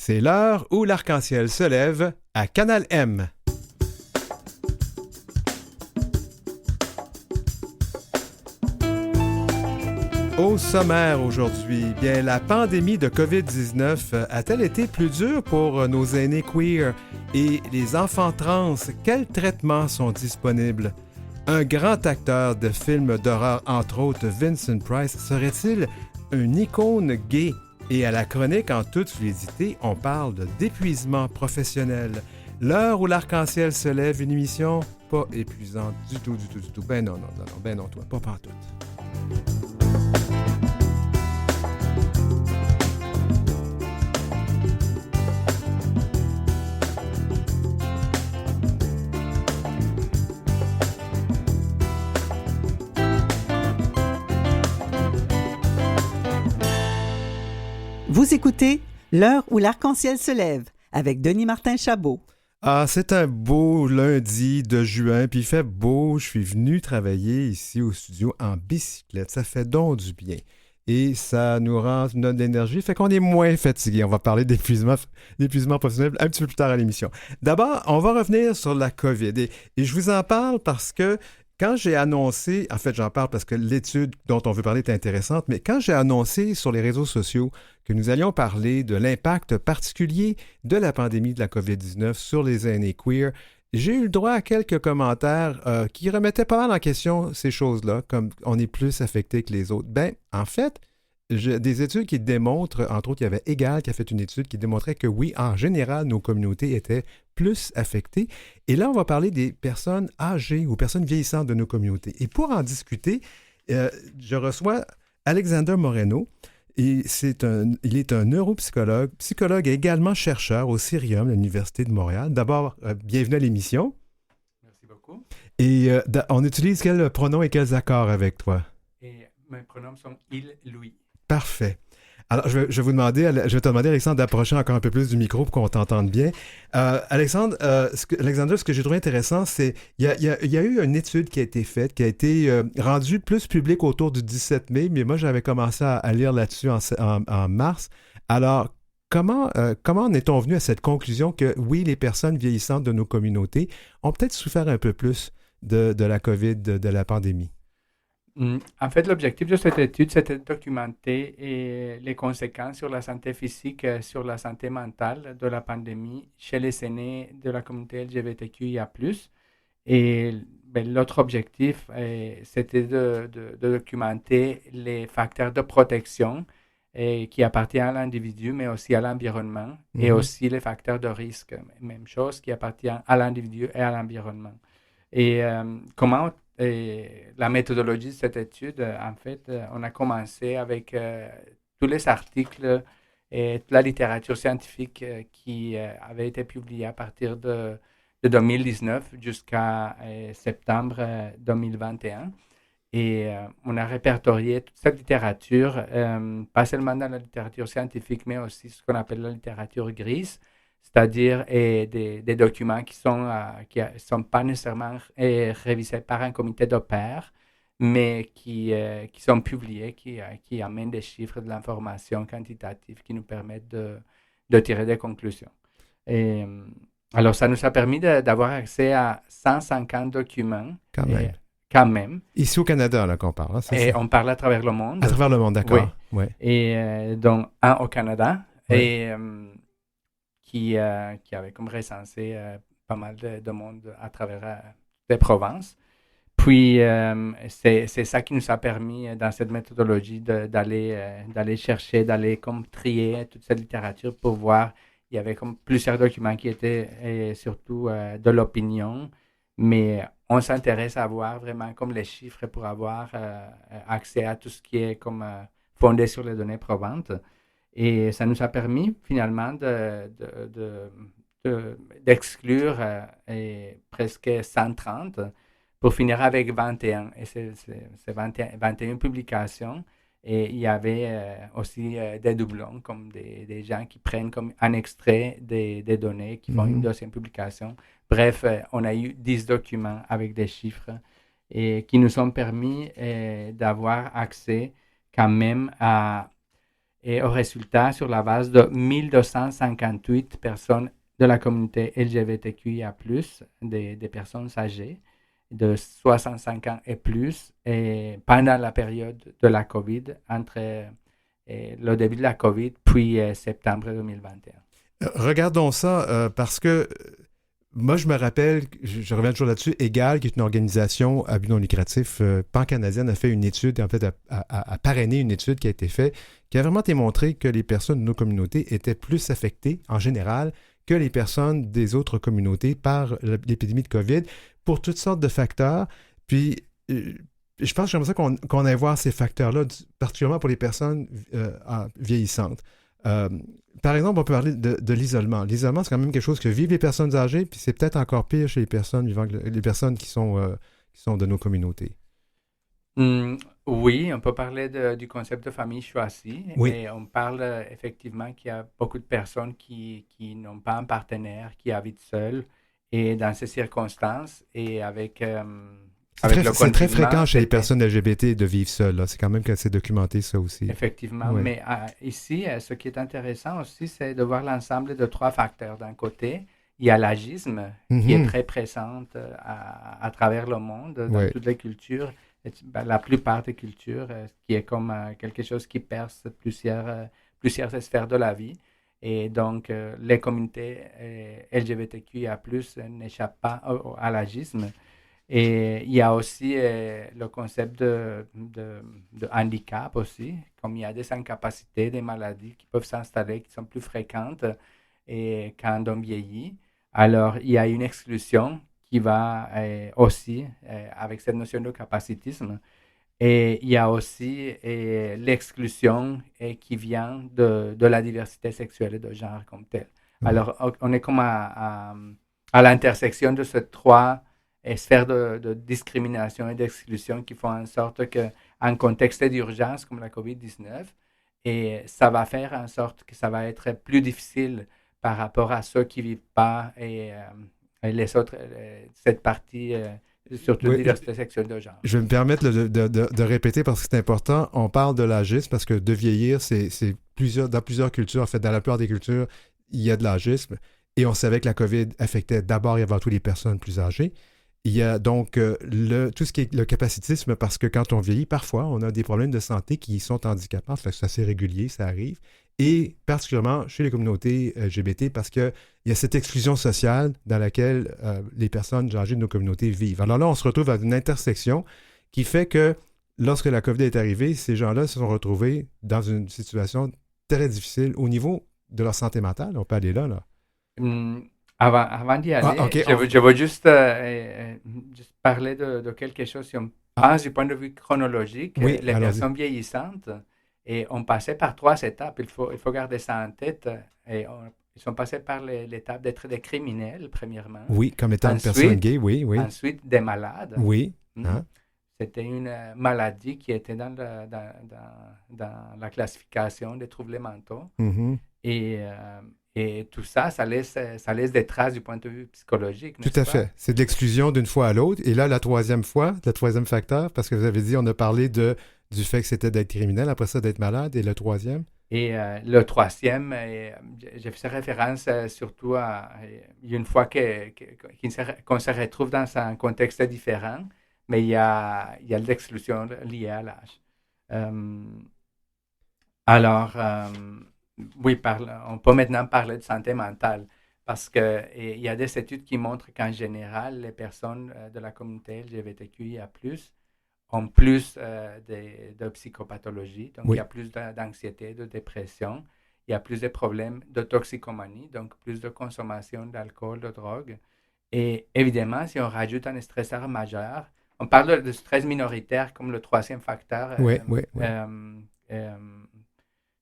C'est l'heure où l'arc-en-ciel se lève à Canal M. Au sommaire aujourd'hui, bien la pandémie de COVID-19 a-t-elle été plus dure pour nos aînés queer et les enfants trans? Quels traitements sont disponibles? Un grand acteur de films d'horreur, entre autres Vincent Price, serait-il une icône gay? Et à la chronique en toute fluidité, on parle d'épuisement professionnel. L'heure où l'arc-en-ciel se lève, une émission pas épuisante du tout. Ben non, ben non, toi, pas partout. Vous écoutez L'heure où l'arc-en-ciel se lève avec Denis Martin Chabot. Ah, c'est un beau lundi de juin, puis il fait beau. Je suis venu travailler ici au studio en bicyclette. Ça fait donc du bien. Et ça nous rend notre énergie, fait qu'on est moins fatigué. On va parler d'épuisement professionnel un petit peu plus tard à l'émission. D'abord, on va revenir sur la COVID. Et je vous en parle parce que quand j'ai annoncé, en fait, j'en parle parce que l'étude dont on veut parler est intéressante, mais quand j'ai annoncé sur les réseaux sociaux que nous allions parler de l'impact particulier de la pandémie de la COVID-19 sur les aînés queer, j'ai eu le droit à quelques commentaires qui remettaient pas mal en question ces choses-là, comme on est plus affecté que les autres. Ben, en fait, j'ai des études qui démontrent, entre autres, il y avait Egal qui a fait une étude qui démontrait que oui, en général, nos communautés étaient plus affectées. Et là, on va parler des personnes âgées ou personnes vieillissantes de nos communautés. Et pour en discuter, je reçois Alexander Moreno. Et il est un neuropsychologue, psychologue et également chercheur au Cirium, l'Université de Montréal. D'abord, bienvenue à l'émission. Merci beaucoup. Et on utilise quels pronoms et quels accords avec toi? Et mes pronoms sont il, lui. Parfait. Alors, je vais te demander, Alexandre, d'approcher encore un peu plus du micro pour qu'on t'entende bien. Alexandre, ce que j'ai trouvé intéressant, c'est il y a eu une étude qui a été faite, qui a été rendue plus publique autour du 17 mai, mais moi, j'avais commencé à lire là-dessus en mars. Alors, comment en est-on venu à cette conclusion que, oui, les personnes vieillissantes de nos communautés ont peut-être souffert un peu plus de la COVID, de la pandémie? En fait, l'objectif de cette étude, c'était de documenter les conséquences sur la santé physique, sur la santé mentale de la pandémie chez les aînés de la communauté LGBTQIA+. Et l'autre objectif, c'était de documenter les facteurs de protection qui appartiennent à l'individu, mais aussi à l'environnement, et aussi les facteurs de risque, même chose, qui appartiennent à l'individu et à l'environnement. Et la méthodologie de cette étude, en fait, on a commencé avec tous les articles et toute la littérature scientifique qui avait été publiée à partir de 2019 jusqu'à septembre 2021. Et on a répertorié toute cette littérature, pas seulement dans la littérature scientifique, mais aussi ce qu'on appelle la littérature grise, c'est-à-dire des documents qui sont pas nécessairement révisés par un comité de pairs, mais qui sont publiés, qui amènent des chiffres, de l'information quantitative qui nous permettent de tirer des conclusions. Et, alors, ça nous a permis d'avoir accès à 150 documents. Quand même. Ici au Canada, là, qu'on parle. Hein, et on parle à travers le monde. À travers le monde, d'accord. Oui. Ouais. Et donc, un au Canada. Ouais. Et qui avait comme recensé pas mal de monde à travers des provinces. Puis, c'est ça qui nous a permis, dans cette méthodologie, d'aller chercher, d'aller comme trier toute cette littérature pour voir. Il y avait comme plusieurs documents qui étaient surtout de l'opinion, mais on s'intéresse à voir vraiment comme les chiffres pour avoir accès à tout ce qui est comme fondé sur les données probantes. Et ça nous a permis finalement d'exclure presque 130 pour finir avec 21. Et c'est 21 publications. Et il y avait aussi des doublons, comme des gens qui prennent comme un extrait des données, qui font une deuxième publication. Bref, on a eu 10 documents avec des chiffres et qui nous ont permis d'avoir accès quand même à Et au résultat, sur la base de 1258 personnes de la communauté LGBTQIA+, des personnes âgées de 65 ans et plus, et pendant la période de la COVID, entre le début de la COVID puis septembre 2021. Regardons ça parce que moi, je me rappelle, je reviens toujours là-dessus, EGAL, qui est une organisation à but non lucratif pan-canadienne, a fait une étude, en fait, a parrainé une étude qui a été faite, qui a vraiment démontré que les personnes de nos communautés étaient plus affectées, en général, que les personnes des autres communautés par l'épidémie de COVID, pour toutes sortes de facteurs. Puis, je pense que j'aimerais ça qu'on aille voir ces facteurs-là, particulièrement pour les personnes vieillissantes. Par exemple, on peut parler de l'isolement. L'isolement, c'est quand même quelque chose que vivent les personnes âgées, puis c'est peut-être encore pire chez les personnes vivant, les personnes qui sont de nos communautés. Oui, on peut parler du concept de famille choisie, Oui. et on parle effectivement qu'il y a beaucoup de personnes qui n'ont pas un partenaire, qui habitent seules, et dans ces circonstances, et avec C'est très fréquent chez les c'était- personnes LGBT de vivre seules. Là. C'est quand même que c'est documenté, ça aussi. Effectivement, Oui. mais ici, ce qui est intéressant aussi, c'est de voir l'ensemble de trois facteurs. D'un côté, il y a l'agisme qui est Mhm. très présente à travers le monde, dans Ouais. toutes les cultures, la plupart des cultures, qui est comme quelque chose qui perce plusieurs sphères de la vie. Et donc, les communautés LGBTQIA+, n'échappent pas à l'agisme. Et il y a aussi le concept de handicap aussi, comme il y a des incapacités, des maladies qui peuvent s'installer, qui sont plus fréquentes et quand on vieillit. Alors, il y a une exclusion qui va aussi avec cette notion de capacitisme. Et il y a aussi l'exclusion qui vient de la diversité sexuelle et de genre comme telle. Ouais. Alors, on est comme à l'intersection de ces trois sphères de discrimination et d'exclusion qui font en sorte qu'en contexte d'urgence comme la COVID-19, et ça va faire en sorte que ça va être plus difficile par rapport à ceux qui ne vivent pas et les autres, cette partie, surtout Oui, diversité sexuelle de genre. je vais me permettre de répéter parce que c'est important. On parle de l'agisme parce que de vieillir, c'est dans plusieurs cultures, en fait, dans la plupart des cultures, il y a de l'agisme. Et on savait que la COVID affectait d'abord et avant tout les personnes plus âgées. Il y a donc tout ce qui est le capacitisme parce que quand on vieillit, parfois, on a des problèmes de santé qui sont handicapants. Fait que c'est assez régulier, ça arrive. Et particulièrement chez les communautés LGBT parce qu'il y a cette exclusion sociale dans laquelle les personnes âgées de nos communautés vivent. Alors là, on se retrouve à une intersection qui fait que lorsque la COVID est arrivée, ces gens-là se sont retrouvés dans une situation très difficile au niveau de leur santé mentale. On peut aller là. Avant d'y aller, OK. je veux juste parler de quelque chose. Si on pense du point de vue chronologique, Oui, les allons-y. personnes vieillissantes, et on passait par trois étapes. Il faut garder ça en tête. Ils sont passés par l'étape d'être des criminels, premièrement. Oui, comme étant une Ensuite- personne gay, oui, oui. Ensuite, des malades. Oui. Mhm. Hein? C'était une maladie qui était dans la classification des troubles mentaux. Mhm. Et tout ça, ça laisse des traces du point de vue psychologique, Tout n'est-ce à pas? fait. C'est de l'exclusion d'une fois à l'autre. Et là, la troisième fois, le troisième facteur, parce que vous avez dit, on a parlé du fait que c'était d'être criminel, après ça, d'être malade. Et le troisième? Et le troisième, j'ai fait référence surtout à une fois qu'on se retrouve dans un contexte différent, mais il y a l'exclusion liée à l'âge. Alors, oui, on peut maintenant parler de santé mentale parce qu'il y a des études qui montrent qu'en général, les personnes de la communauté LGBTQIA+, ont plus de psychopathologie, donc Oui. il y a plus d'anxiété, de dépression, il y a plus de problèmes de toxicomanie, donc plus de consommation d'alcool, de drogue. Et évidemment, si on rajoute un stresseur majeur, on parle de stress minoritaire comme le troisième facteur Oui, oui, oui.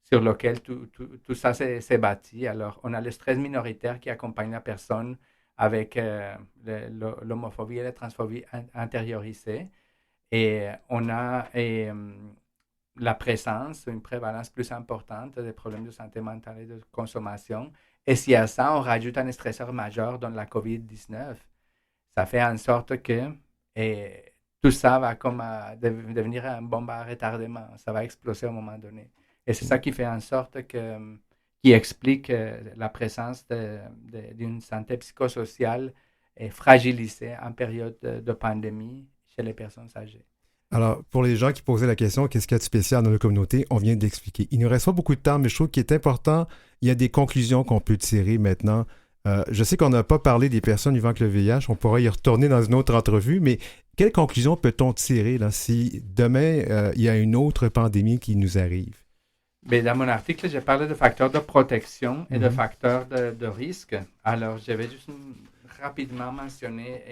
sur lequel tout ça s'est bâti. Alors, on a le stress minoritaire qui accompagne la personne avec l'homophobie et la transphobie intériorisée. Et on a la présence, une prévalence plus importante des problèmes de santé mentale et de consommation. Et si à ça, on rajoute un stresseur majeur dans la COVID-19, ça fait en sorte que tout ça va comme devenir une bombe à retardement. Ça va exploser à un moment donné. Et c'est ça qui fait en sorte qui explique la présence d'une santé psychosociale fragilisée en période de pandémie chez les personnes âgées. Alors, pour les gens qui posaient la question, qu'est-ce qu'il y a de spécial dans la communauté, on vient d'expliquer. Il ne nous reste pas beaucoup de temps, mais je trouve qu'il est important, il y a des conclusions qu'on peut tirer maintenant. Je sais qu'on n'a pas parlé des personnes vivant avec le VIH, on pourra y retourner dans une autre entrevue, mais quelles conclusions peut-on tirer là, si demain, il y a une autre pandémie qui nous arrive? Mais dans mon article, j'ai parlé de facteurs de protection et de facteurs de risque. Alors, je vais juste rapidement mentionner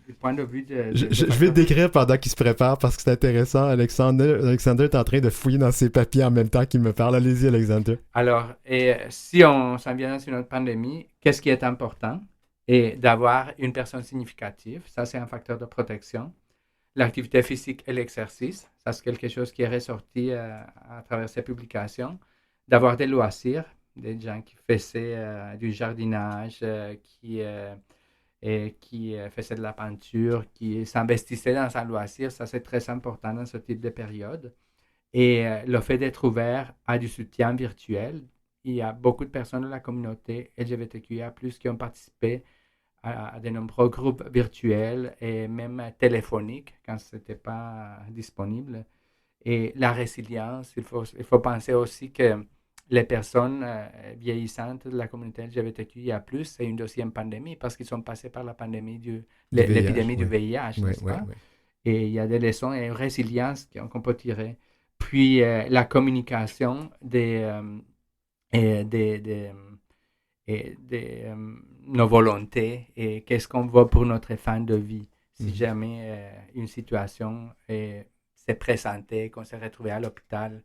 du point de vue de... Je vais le décrire pendant qu'il se prépare parce que c'est intéressant. Alexander est en train de fouiller dans ses papiers en même temps qu'il me parle. Allez-y, Alexander. Alors, si on s'en vient dans une autre pandémie, qu'est-ce qui est important? Et d'avoir une personne significative, ça c'est un facteur de protection. L'activité physique et l'exercice, ça c'est quelque chose qui est ressorti à travers ces publications. D'avoir des loisirs, des gens qui faisaient du jardinage, qui faisaient de la peinture, qui s'investissaient dans un loisir, ça c'est très important dans ce type de période. Et le fait d'être ouvert à du soutien virtuel, il y a beaucoup de personnes de la communauté LGBTQIA+, qui ont participé à de nombreux groupes virtuels et même téléphoniques quand ce n'était pas disponible. Et la résilience, il faut penser aussi que les personnes vieillissantes de la communauté LGBTQIA+, c'est une deuxième pandémie parce qu'ils sont passés par la pandémie l'épidémie du VIH, n'est-ce pas? Et il y a des leçons et une résilience qu'on peut tirer. Puis la communication nos volontés et qu'est-ce qu'on veut pour notre fin de vie. Si jamais une situation s'est présentée, qu'on s'est retrouvé à l'hôpital,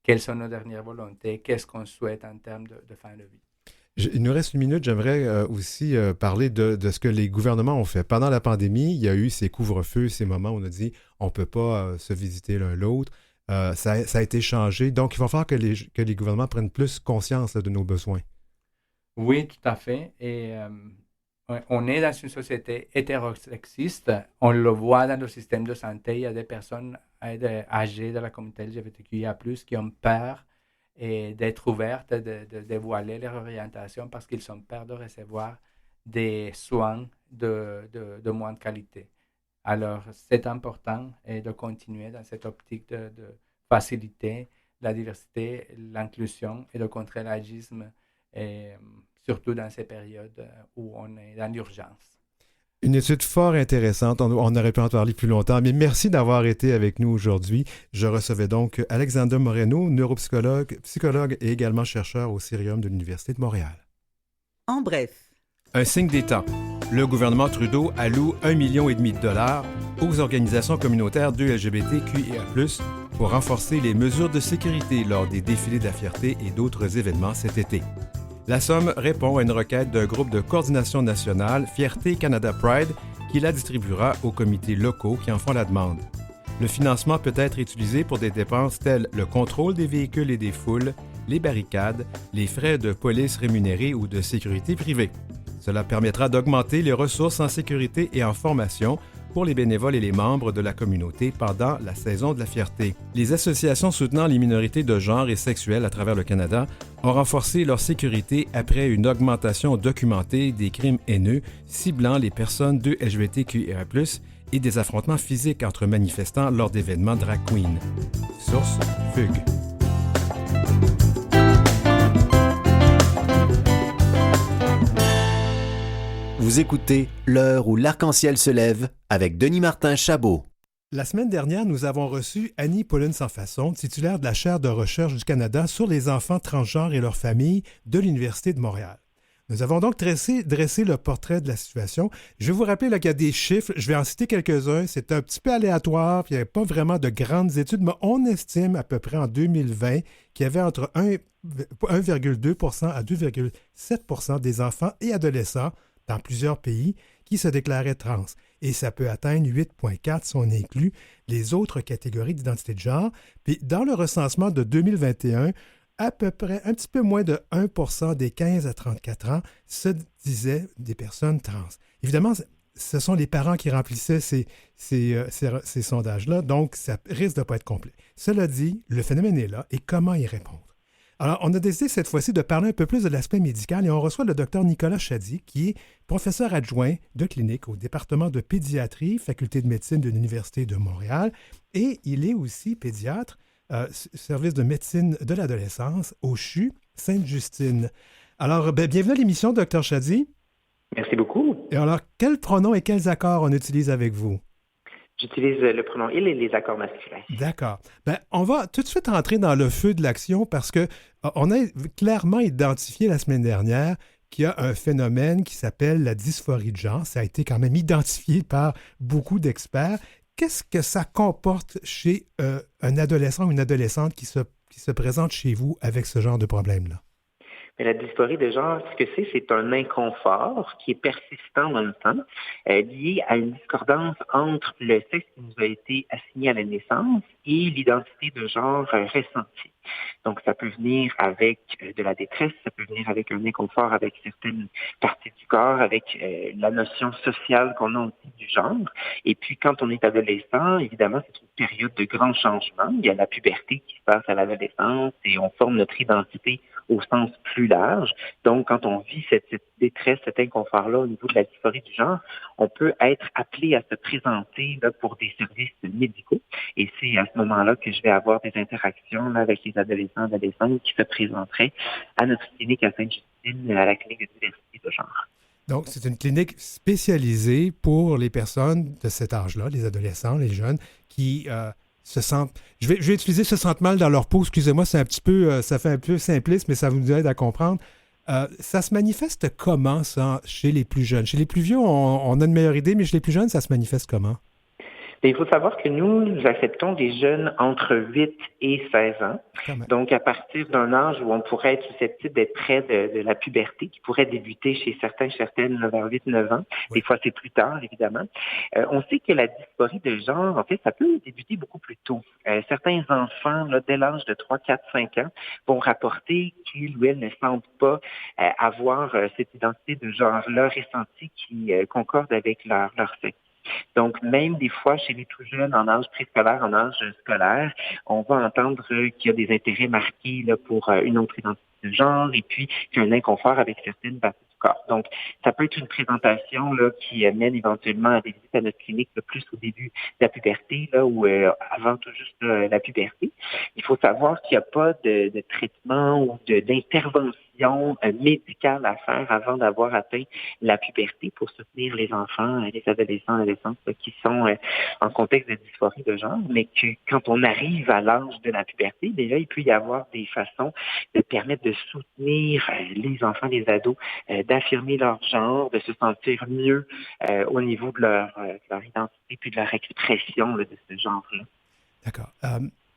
quelles sont nos dernières volontés, qu'est-ce qu'on souhaite en termes de fin de vie. Il nous reste une minute. J'aimerais aussi parler de ce que les gouvernements ont fait. Pendant la pandémie, il y a eu ces couvre-feux, ces moments où on a dit on ne peut pas se visiter l'un l'autre. Ça a été changé. Donc, il va falloir que les gouvernements prennent plus conscience de nos besoins. Oui, tout à fait. Et on est dans une société hétérosexiste. On le voit dans le système de santé. Il y a des personnes âgées de la communauté LGBTQIA+, qui ont peur d'être ouvertes, de dévoiler leur orientation parce qu'ils ont peur de recevoir des soins de moindre qualité. Alors, c'est important de continuer dans cette optique de faciliter la diversité, l'inclusion et de contrer l'agisme, surtout dans ces périodes où on est dans l'urgence. Une étude fort intéressante. On aurait pu en parler plus longtemps, mais merci d'avoir été avec nous aujourd'hui. Je recevais donc Alexander Moreno, neuropsychologue, psychologue et également chercheur au Cirium de l'Université de Montréal. En bref. Un signe des temps. Le gouvernement Trudeau alloue 1,5 million de dollars aux organisations communautaires de LGBTQIA+, pour renforcer les mesures de sécurité lors des défilés de la fierté et d'autres événements cet été. La somme répond à une requête d'un groupe de coordination nationale, Fierté Canada Pride, qui la distribuera aux comités locaux qui en font la demande. Le financement peut être utilisé pour des dépenses telles le contrôle des véhicules et des foules, les barricades, les frais de police rémunérés ou de sécurité privée. Cela permettra d'augmenter les ressources en sécurité et en formation pour les bénévoles et les membres de la communauté pendant la saison de la fierté. Les associations soutenant les minorités de genre et sexuelles à travers le Canada ont renforcé leur sécurité après une augmentation documentée des crimes haineux ciblant les personnes de LGBTQIA+, et des affrontements physiques entre manifestants lors d'événements drag queen. Source Fugue. Vous écoutez L'heure où l'arc-en-ciel se lève avec Denis Martin Chabot. La semaine dernière, nous avons reçu Annie Paulin-Sansfaçon, titulaire de la chaire de recherche du Canada sur les enfants transgenres et leurs familles de l'Université de Montréal. Nous avons donc dressé le portrait de la situation. Je vais vous rappeler qu'il y a des chiffres, je vais en citer quelques-uns. C'est un petit peu aléatoire, puis il n'y avait pas vraiment de grandes études, mais on estime à peu près en 2020 qu'il y avait entre 1,2% à 2,7% des enfants et adolescents dans plusieurs pays qui se déclaraient trans. Et ça peut atteindre 8,4 si on inclut les autres catégories d'identité de genre. Puis dans le recensement de 2021, à peu près un petit peu moins de 1% des 15 à 34 ans se disaient des personnes trans. Évidemment, ce sont les parents qui remplissaient ces sondages-là, donc ça risque de ne pas être complet. Cela dit, le phénomène est là et comment y répondre? Alors, on a décidé cette fois-ci de parler un peu plus de l'aspect médical et on reçoit le docteur Nicolas Chady, qui est professeur adjoint de clinique au département de pédiatrie, faculté de médecine de l'Université de Montréal, et il est aussi pédiatre, service de médecine de l'adolescence au CHU Sainte-Justine. Alors, bienvenue à l'émission, docteur Chady. Merci beaucoup. Et alors, quels pronoms et quels accords on utilise avec vous? J'utilise le pronom il et les accords masculins. D'accord. On va tout de suite entrer dans le feu de l'action parce que on a clairement identifié la semaine dernière qu'il y a un phénomène qui s'appelle la dysphorie de genre. Ça a été quand même identifié par beaucoup d'experts. Qu'est-ce que ça comporte chez un adolescent ou une adolescente qui se présente chez vous avec ce genre de problème-là? Mais la dysphorie de genre, ce que c'est un inconfort qui est persistant dans le temps, lié à une discordance entre le sexe qui nous a été assigné à la naissance et l'identité de genre ressentie. Donc, ça peut venir avec de la détresse, ça peut venir avec un inconfort avec certaines parties du corps, avec la notion sociale qu'on a aussi du genre. Et puis, quand on est adolescent, évidemment, c'est une période de grands changements. Il y a la puberté qui se passe à l'adolescence et on forme notre identité au sens plus large. Donc, quand on vit cette détresse, cet inconfort-là au niveau de la dysphorie du genre, on peut être appelé à se présenter là, pour des services médicaux. Et c'est à ce moment-là que je vais avoir des interactions là, avec les adolescents et adolescentes qui se présenteraient à notre clinique à Sainte-Justine, à la clinique de diversité de genre. Donc, c'est une clinique spécialisée pour les personnes de cet âge-là, les adolescents, les jeunes, qui se sentent... Je vais utiliser se sentent mal dans leur peau, excusez-moi, c'est un petit peu, ça fait un peu simpliste, mais ça vous aide à comprendre. Ça se manifeste comment, ça, chez les plus jeunes? Chez les plus vieux, on a une meilleure idée, mais chez les plus jeunes, ça se manifeste comment? Il faut savoir que nous acceptons des jeunes entre 8 et 16 ans. Donc, à partir d'un âge où on pourrait être susceptible d'être près de la puberté, qui pourrait débuter chez certaines vers 8-9 ans. Oui. Des fois, c'est plus tard, évidemment. On sait que la dysphorie de genre, en fait, ça peut débuter beaucoup plus tôt. Certains enfants, là, dès l'âge de 3, 4, 5 ans, vont rapporter qu'ils ou elles ne sentent pas avoir cette identité de genre-là ressentie qui concorde avec leur sexe. Donc, même des fois, chez les tout jeunes, en âge préscolaire, en âge scolaire, on va entendre qu'il y a des intérêts marqués là, pour une autre identité de genre et puis qu'il y a un inconfort avec certaines parties du corps. Donc, ça peut être une présentation là, qui mène éventuellement à des visites à notre clinique le plus au début de la puberté là, ou avant tout juste la puberté. Il faut savoir qu'il n'y a pas de traitement ou d'intervention médicale à faire avant d'avoir atteint la puberté pour soutenir les enfants, les adolescents, adolescentes qui sont en contexte de dysphorie de genre, mais que quand on arrive à l'âge de la puberté, déjà, il peut y avoir des façons de permettre de soutenir les enfants, les ados, d'affirmer leur genre, de se sentir mieux au niveau de leur identité puis de leur expression là, de ce genre-là. D'accord.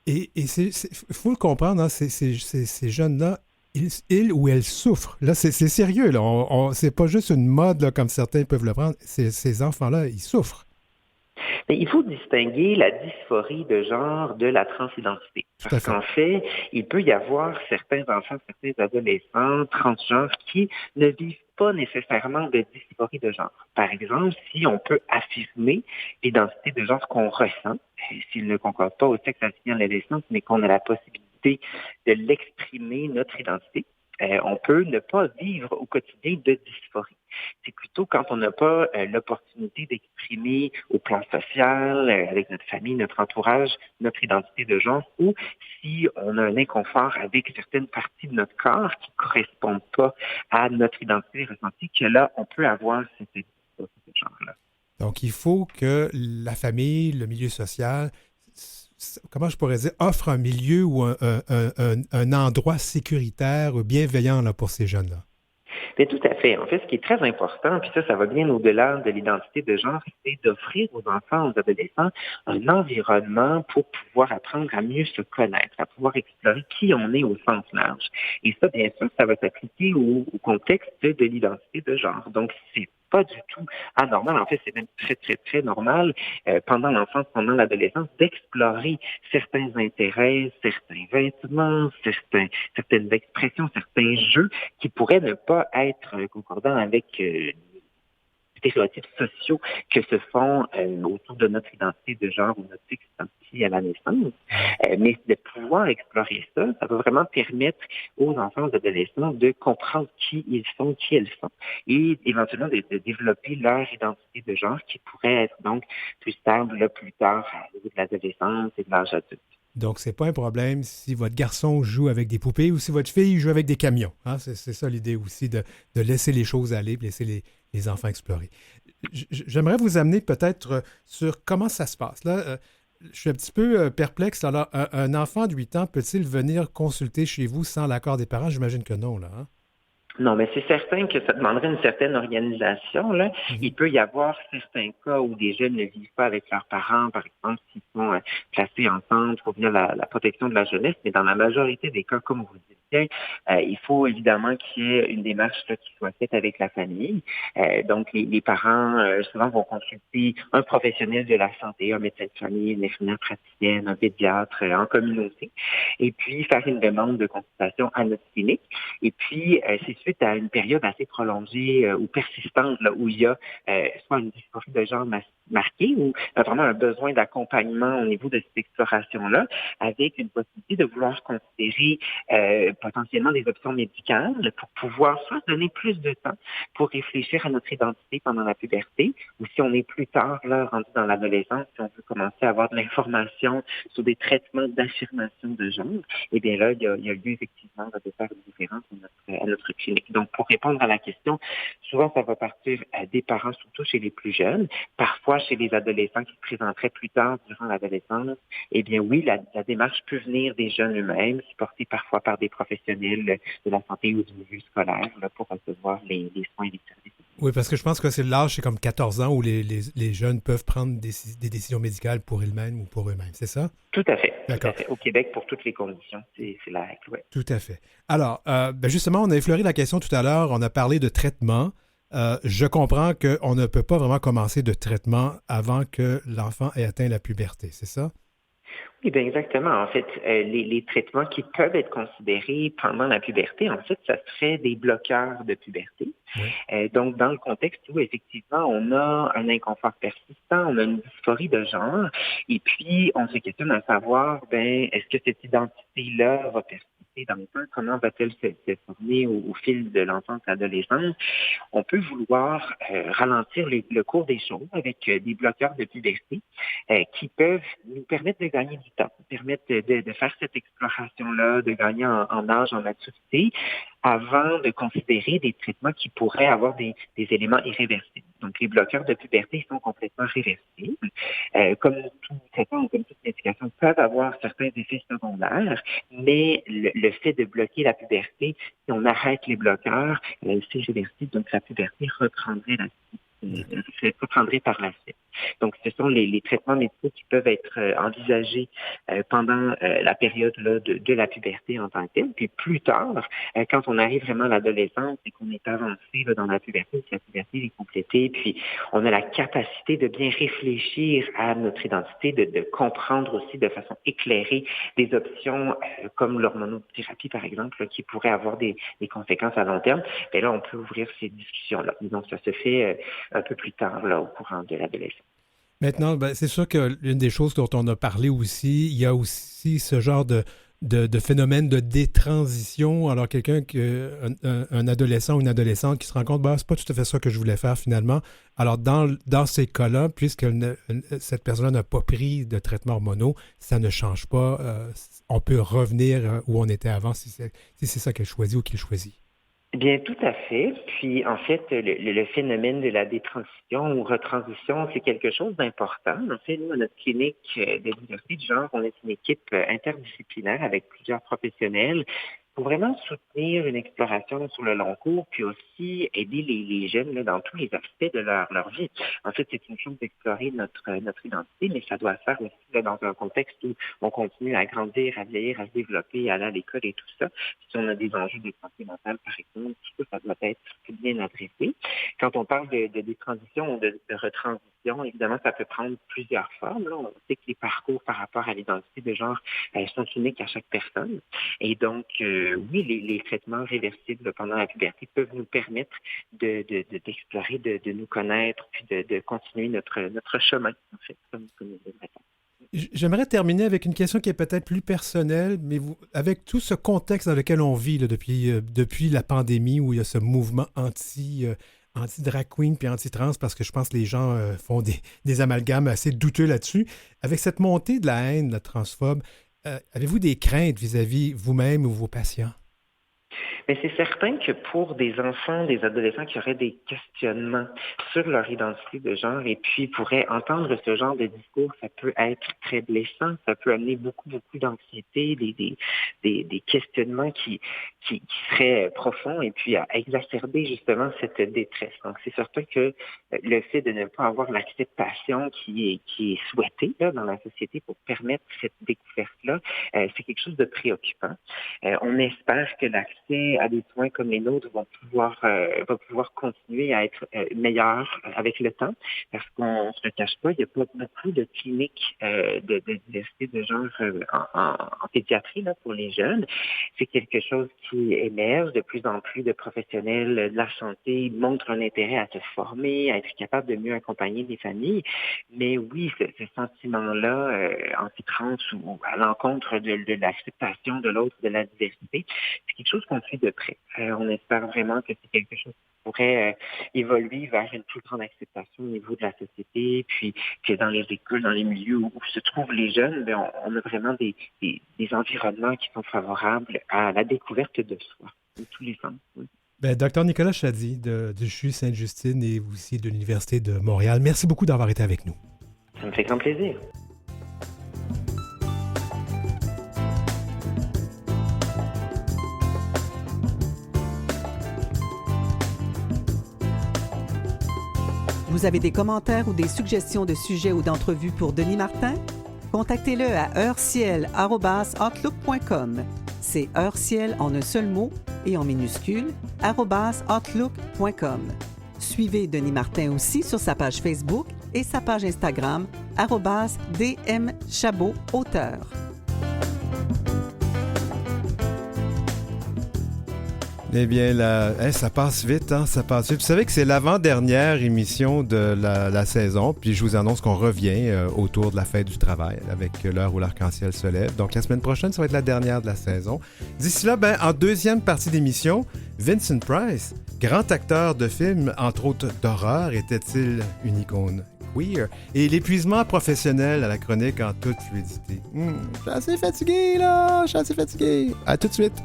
Et il faut le comprendre, hein, ces jeunes-là, ils ou elles souffrent. Là, c'est sérieux. Là. C'est pas juste une mode là, comme certains peuvent le prendre. Ces enfants-là, ils souffrent. Mais il faut distinguer la dysphorie de genre de la transidentité. Parce qu'en fait, il peut y avoir certains enfants, certains adolescents transgenres qui ne vivent pas nécessairement de dysphorie de genre. Par exemple, si on peut affirmer l'identité de genre qu'on ressent, s'il ne concorde pas au sexe assigné à l'adolescence, mais qu'on a la possibilité de l'exprimer, notre identité, on peut ne pas vivre au quotidien de dysphorie. C'est plutôt quand on n'a pas l'opportunité d'exprimer au plan social, avec notre famille, notre entourage, notre identité de genre, ou si on a un inconfort avec certaines parties de notre corps qui ne correspondent pas à notre identité ressentie, que là, on peut avoir cette dysphorie de genre-là. Donc, il faut que la famille, le milieu social, comment je pourrais dire, offre un milieu ou un endroit sécuritaire ou bienveillant là, pour ces jeunes-là. Mais tout à fait. En fait, ce qui est très important, puis ça va bien au-delà de l'identité de genre, c'est d'offrir aux enfants, aux adolescents, un environnement pour pouvoir apprendre à mieux se connaître, à pouvoir explorer qui on est au sens large. Et ça, bien sûr, ça va s'appliquer au contexte de l'identité de genre. Donc, c'est pas du tout anormal. En fait, c'est même très, très, très normal pendant l'enfance, pendant l'adolescence, d'explorer certains intérêts, certains vêtements, certaines expressions, certains jeux qui pourraient ne pas être concordants avec stéréotypes sociaux que se font autour de notre identité de genre ou notre sexe identifié à la naissance. Mais de pouvoir explorer ça, ça va vraiment permettre aux enfants, aux adolescents de comprendre qui ils sont, qui elles sont, et éventuellement de développer leur identité de genre qui pourrait être donc plus stable là, plus tard au niveau de l'adolescence et de l'âge adulte. Donc, c'est pas un problème si votre garçon joue avec des poupées ou si votre fille joue avec des camions. Hein? C'est ça l'idée aussi, de laisser les choses aller, de laisser les enfants explorer. J'aimerais vous amener peut-être sur comment ça se passe. Là, je suis un petit peu perplexe. Alors, un enfant de 8 ans peut-il venir consulter chez vous sans l'accord des parents? J'imagine que non, là. Hein? Non, mais c'est certain que ça demanderait une certaine organisation, là. Il peut y avoir certains cas où des jeunes ne vivent pas avec leurs parents, par exemple, s'ils sont placés en centre pour venir la protection de la jeunesse, mais dans la majorité des cas, comme vous dites bien, il faut évidemment qu'il y ait une démarche là, qui soit faite avec la famille. Donc, les parents, souvent, vont consulter un professionnel de la santé, un médecin de famille, une infirmière praticienne, un pédiatre en communauté, et puis faire une demande de consultation à notre clinique. Et puis, c'est suite à une période assez prolongée ou persistante là, où il y a soit une dysphorie de genre marquée ou vraiment un besoin d'accompagnement au niveau de cette exploration-là, avec une possibilité de vouloir considérer potentiellement des options médicales pour pouvoir soit donner plus de temps pour réfléchir à notre identité pendant la puberté, ou si on est plus tard là, rendu dans l'adolescence, si on veut commencer à avoir de l'information sur des traitements d'affirmation de genre, eh bien là, il y a lieu effectivement de faire une différence à notre clinique. Donc, pour répondre à la question, souvent, ça va partir des parents, surtout chez les plus jeunes. Parfois, chez les adolescents qui se présenteraient plus tard durant l'adolescence, eh bien oui, la démarche peut venir des jeunes eux-mêmes, supportée parfois par des professionnels de la santé ou du milieu scolaire là, pour recevoir les soins et les services. Oui, parce que je pense que c'est l'âge, c'est comme 14 ans où les jeunes peuvent prendre des décisions médicales pour eux-mêmes ou pour eux-mêmes, c'est ça? Tout à fait. D'accord. Tout à fait. Au Québec, pour toutes les conditions, c'est la règle, oui. Tout à fait. Alors, justement, on a effleuré la question tout à l'heure, on a parlé de traitement. Je comprends qu'on ne peut pas vraiment commencer de traitement avant que l'enfant ait atteint la puberté, c'est ça? Oui, bien exactement. En fait, les traitements qui peuvent être considérés pendant la puberté, en fait, ça serait des bloqueurs de puberté. Oui. Donc, dans le contexte où, effectivement, on a un inconfort persistant, on a une dysphorie de genre, et puis on se questionne à savoir, est-ce que cette identité-là va persister dans le temps? Comment va-t-elle se former au fil de l'enfance et l'adolescence? On peut vouloir ralentir le cours des choses avec des bloqueurs de puberté qui peuvent nous permettre de gagner du temps, permettre de faire cette exploration-là, de gagner en âge, en maturité, avant de considérer des traitements qui pourraient avoir des éléments irréversibles. Donc, les bloqueurs de puberté sont complètement réversibles. Comme tout traitement ou comme toute médication, peuvent avoir certains effets secondaires, mais le fait de bloquer la puberté, si on arrête les bloqueurs, c'est réversible, donc la puberté reprendrait par la suite. Donc, ce sont les traitements médicaux qui peuvent être envisagés pendant la période là, de la puberté en tant que telle. Puis plus tard, quand on arrive vraiment à l'adolescence et qu'on est avancé là, dans la puberté, que la puberté est complétée, puis on a la capacité de bien réfléchir à notre identité, de comprendre aussi de façon éclairée des options comme l'hormonothérapie, par exemple, là, qui pourraient avoir des conséquences à long terme. Et là, on peut ouvrir ces discussions-là. Donc, ça se fait un peu plus tard, là, au courant de l'adolescence. Maintenant, c'est sûr que l'une des choses dont on a parlé aussi, il y a aussi ce genre de phénomène de détransition. Alors, un adolescent ou une adolescente qui se rend compte, c'est pas tout à fait ça que je voulais faire finalement. Alors, dans ces cas-là, puisque cette personne-là n'a pas pris de traitement hormonaux, ça ne change pas. On peut revenir où on était avant si c'est ça qu'elle choisit ou qu'il choisit. Bien, tout à fait. Puis, en fait, le phénomène de la détransition ou retransition, c'est quelque chose d'important. En fait, nous, à notre clinique de diversité du genre, on est une équipe interdisciplinaire avec plusieurs professionnels pour vraiment soutenir une exploration sur le long cours, puis aussi aider les jeunes là, dans tous les aspects de leur vie. En fait, c'est une chose d'explorer notre identité, mais ça doit se faire aussi là, dans un contexte où on continue à grandir, à vieillir, à se développer, à aller à l'école et tout ça. Si on a des enjeux de santé mentale, par exemple, tout ça doit être bien adressé. Quand on parle de transitions ou de retransition, évidemment, ça peut prendre plusieurs formes. Là. On sait que les parcours par rapport à l'identité de genre sont uniques à chaque personne. Et donc, oui, les traitements réversibles pendant la puberté peuvent nous permettre d'explorer, de nous connaître, puis de continuer notre chemin, en fait, comme nous devrions. J'aimerais terminer avec une question qui est peut-être plus personnelle, mais avec tout ce contexte dans lequel on vit là, depuis la pandémie, où il y a ce mouvement anti-drag queen puis anti-trans, parce que je pense que les gens font des amalgames assez douteux là-dessus. Avec cette montée de la haine, la transphobe, avez-vous des craintes vis-à-vis vous-même ou vos patients? Mais c'est certain que pour des enfants, des adolescents qui auraient des questionnements sur leur identité de genre et puis pourraient entendre ce genre de discours, ça peut être très blessant, ça peut amener beaucoup d'anxiété, des questionnements qui seraient profonds et puis à exacerber justement cette détresse. Donc c'est certain que le fait de ne pas avoir l'acceptation qui est souhaitée là, dans la société pour permettre cette découverte-là, c'est quelque chose de préoccupant. On espère que l'accès à des soins comme les nôtres va pouvoir continuer à être meilleur avec le temps, parce qu'on ne se le cache pas, il n'y a pas beaucoup de cliniques de diversité de genre en pédiatrie là, pour les jeunes. C'est quelque chose qui émerge. De plus en plus de professionnels de la santé montrent un intérêt à se former, à être capable de mieux accompagner les familles. Mais oui, ce sentiment-là, anti-trans ou à l'encontre de l'acceptation de l'autre, de la diversité, c'est quelque chose qu'on suit de près. On espère vraiment que c'est quelque chose qui pourrait évoluer vers une plus grande acceptation au niveau de la société, puis que dans les écoles, dans les milieux où se trouvent les jeunes, on a vraiment des environnements qui sont favorables à la découverte de soi, de tous les sens. Oui. Dr Nicolas Chadi du CHU Sainte-Justine et aussi de l'Université de Montréal, merci beaucoup d'avoir été avec nous. Ça me fait grand plaisir. Vous avez des commentaires ou des suggestions de sujets ou d'entrevues pour Denis Martin? Contactez-le à heureciel@outlook.com. C'est heureciel en un seul mot et en minuscule @outlook.com. Suivez Denis Martin aussi sur sa page Facebook et sa page Instagram @dmchabotauteur. Eh bien, ça passe vite, hein? Ça passe vite. Vous savez que c'est l'avant-dernière émission de la saison, puis je vous annonce qu'on revient autour de la fête du travail avec l'heure où l'arc-en-ciel se lève. Donc, la semaine prochaine, ça va être la dernière de la saison. D'ici là, en deuxième partie d'émission, Vincent Price, grand acteur de films, entre autres d'horreur, était-il une icône queer? Et l'épuisement professionnel à la chronique en toute fluidité. Je suis assez fatigué, là! Je suis assez fatigué. À tout de suite!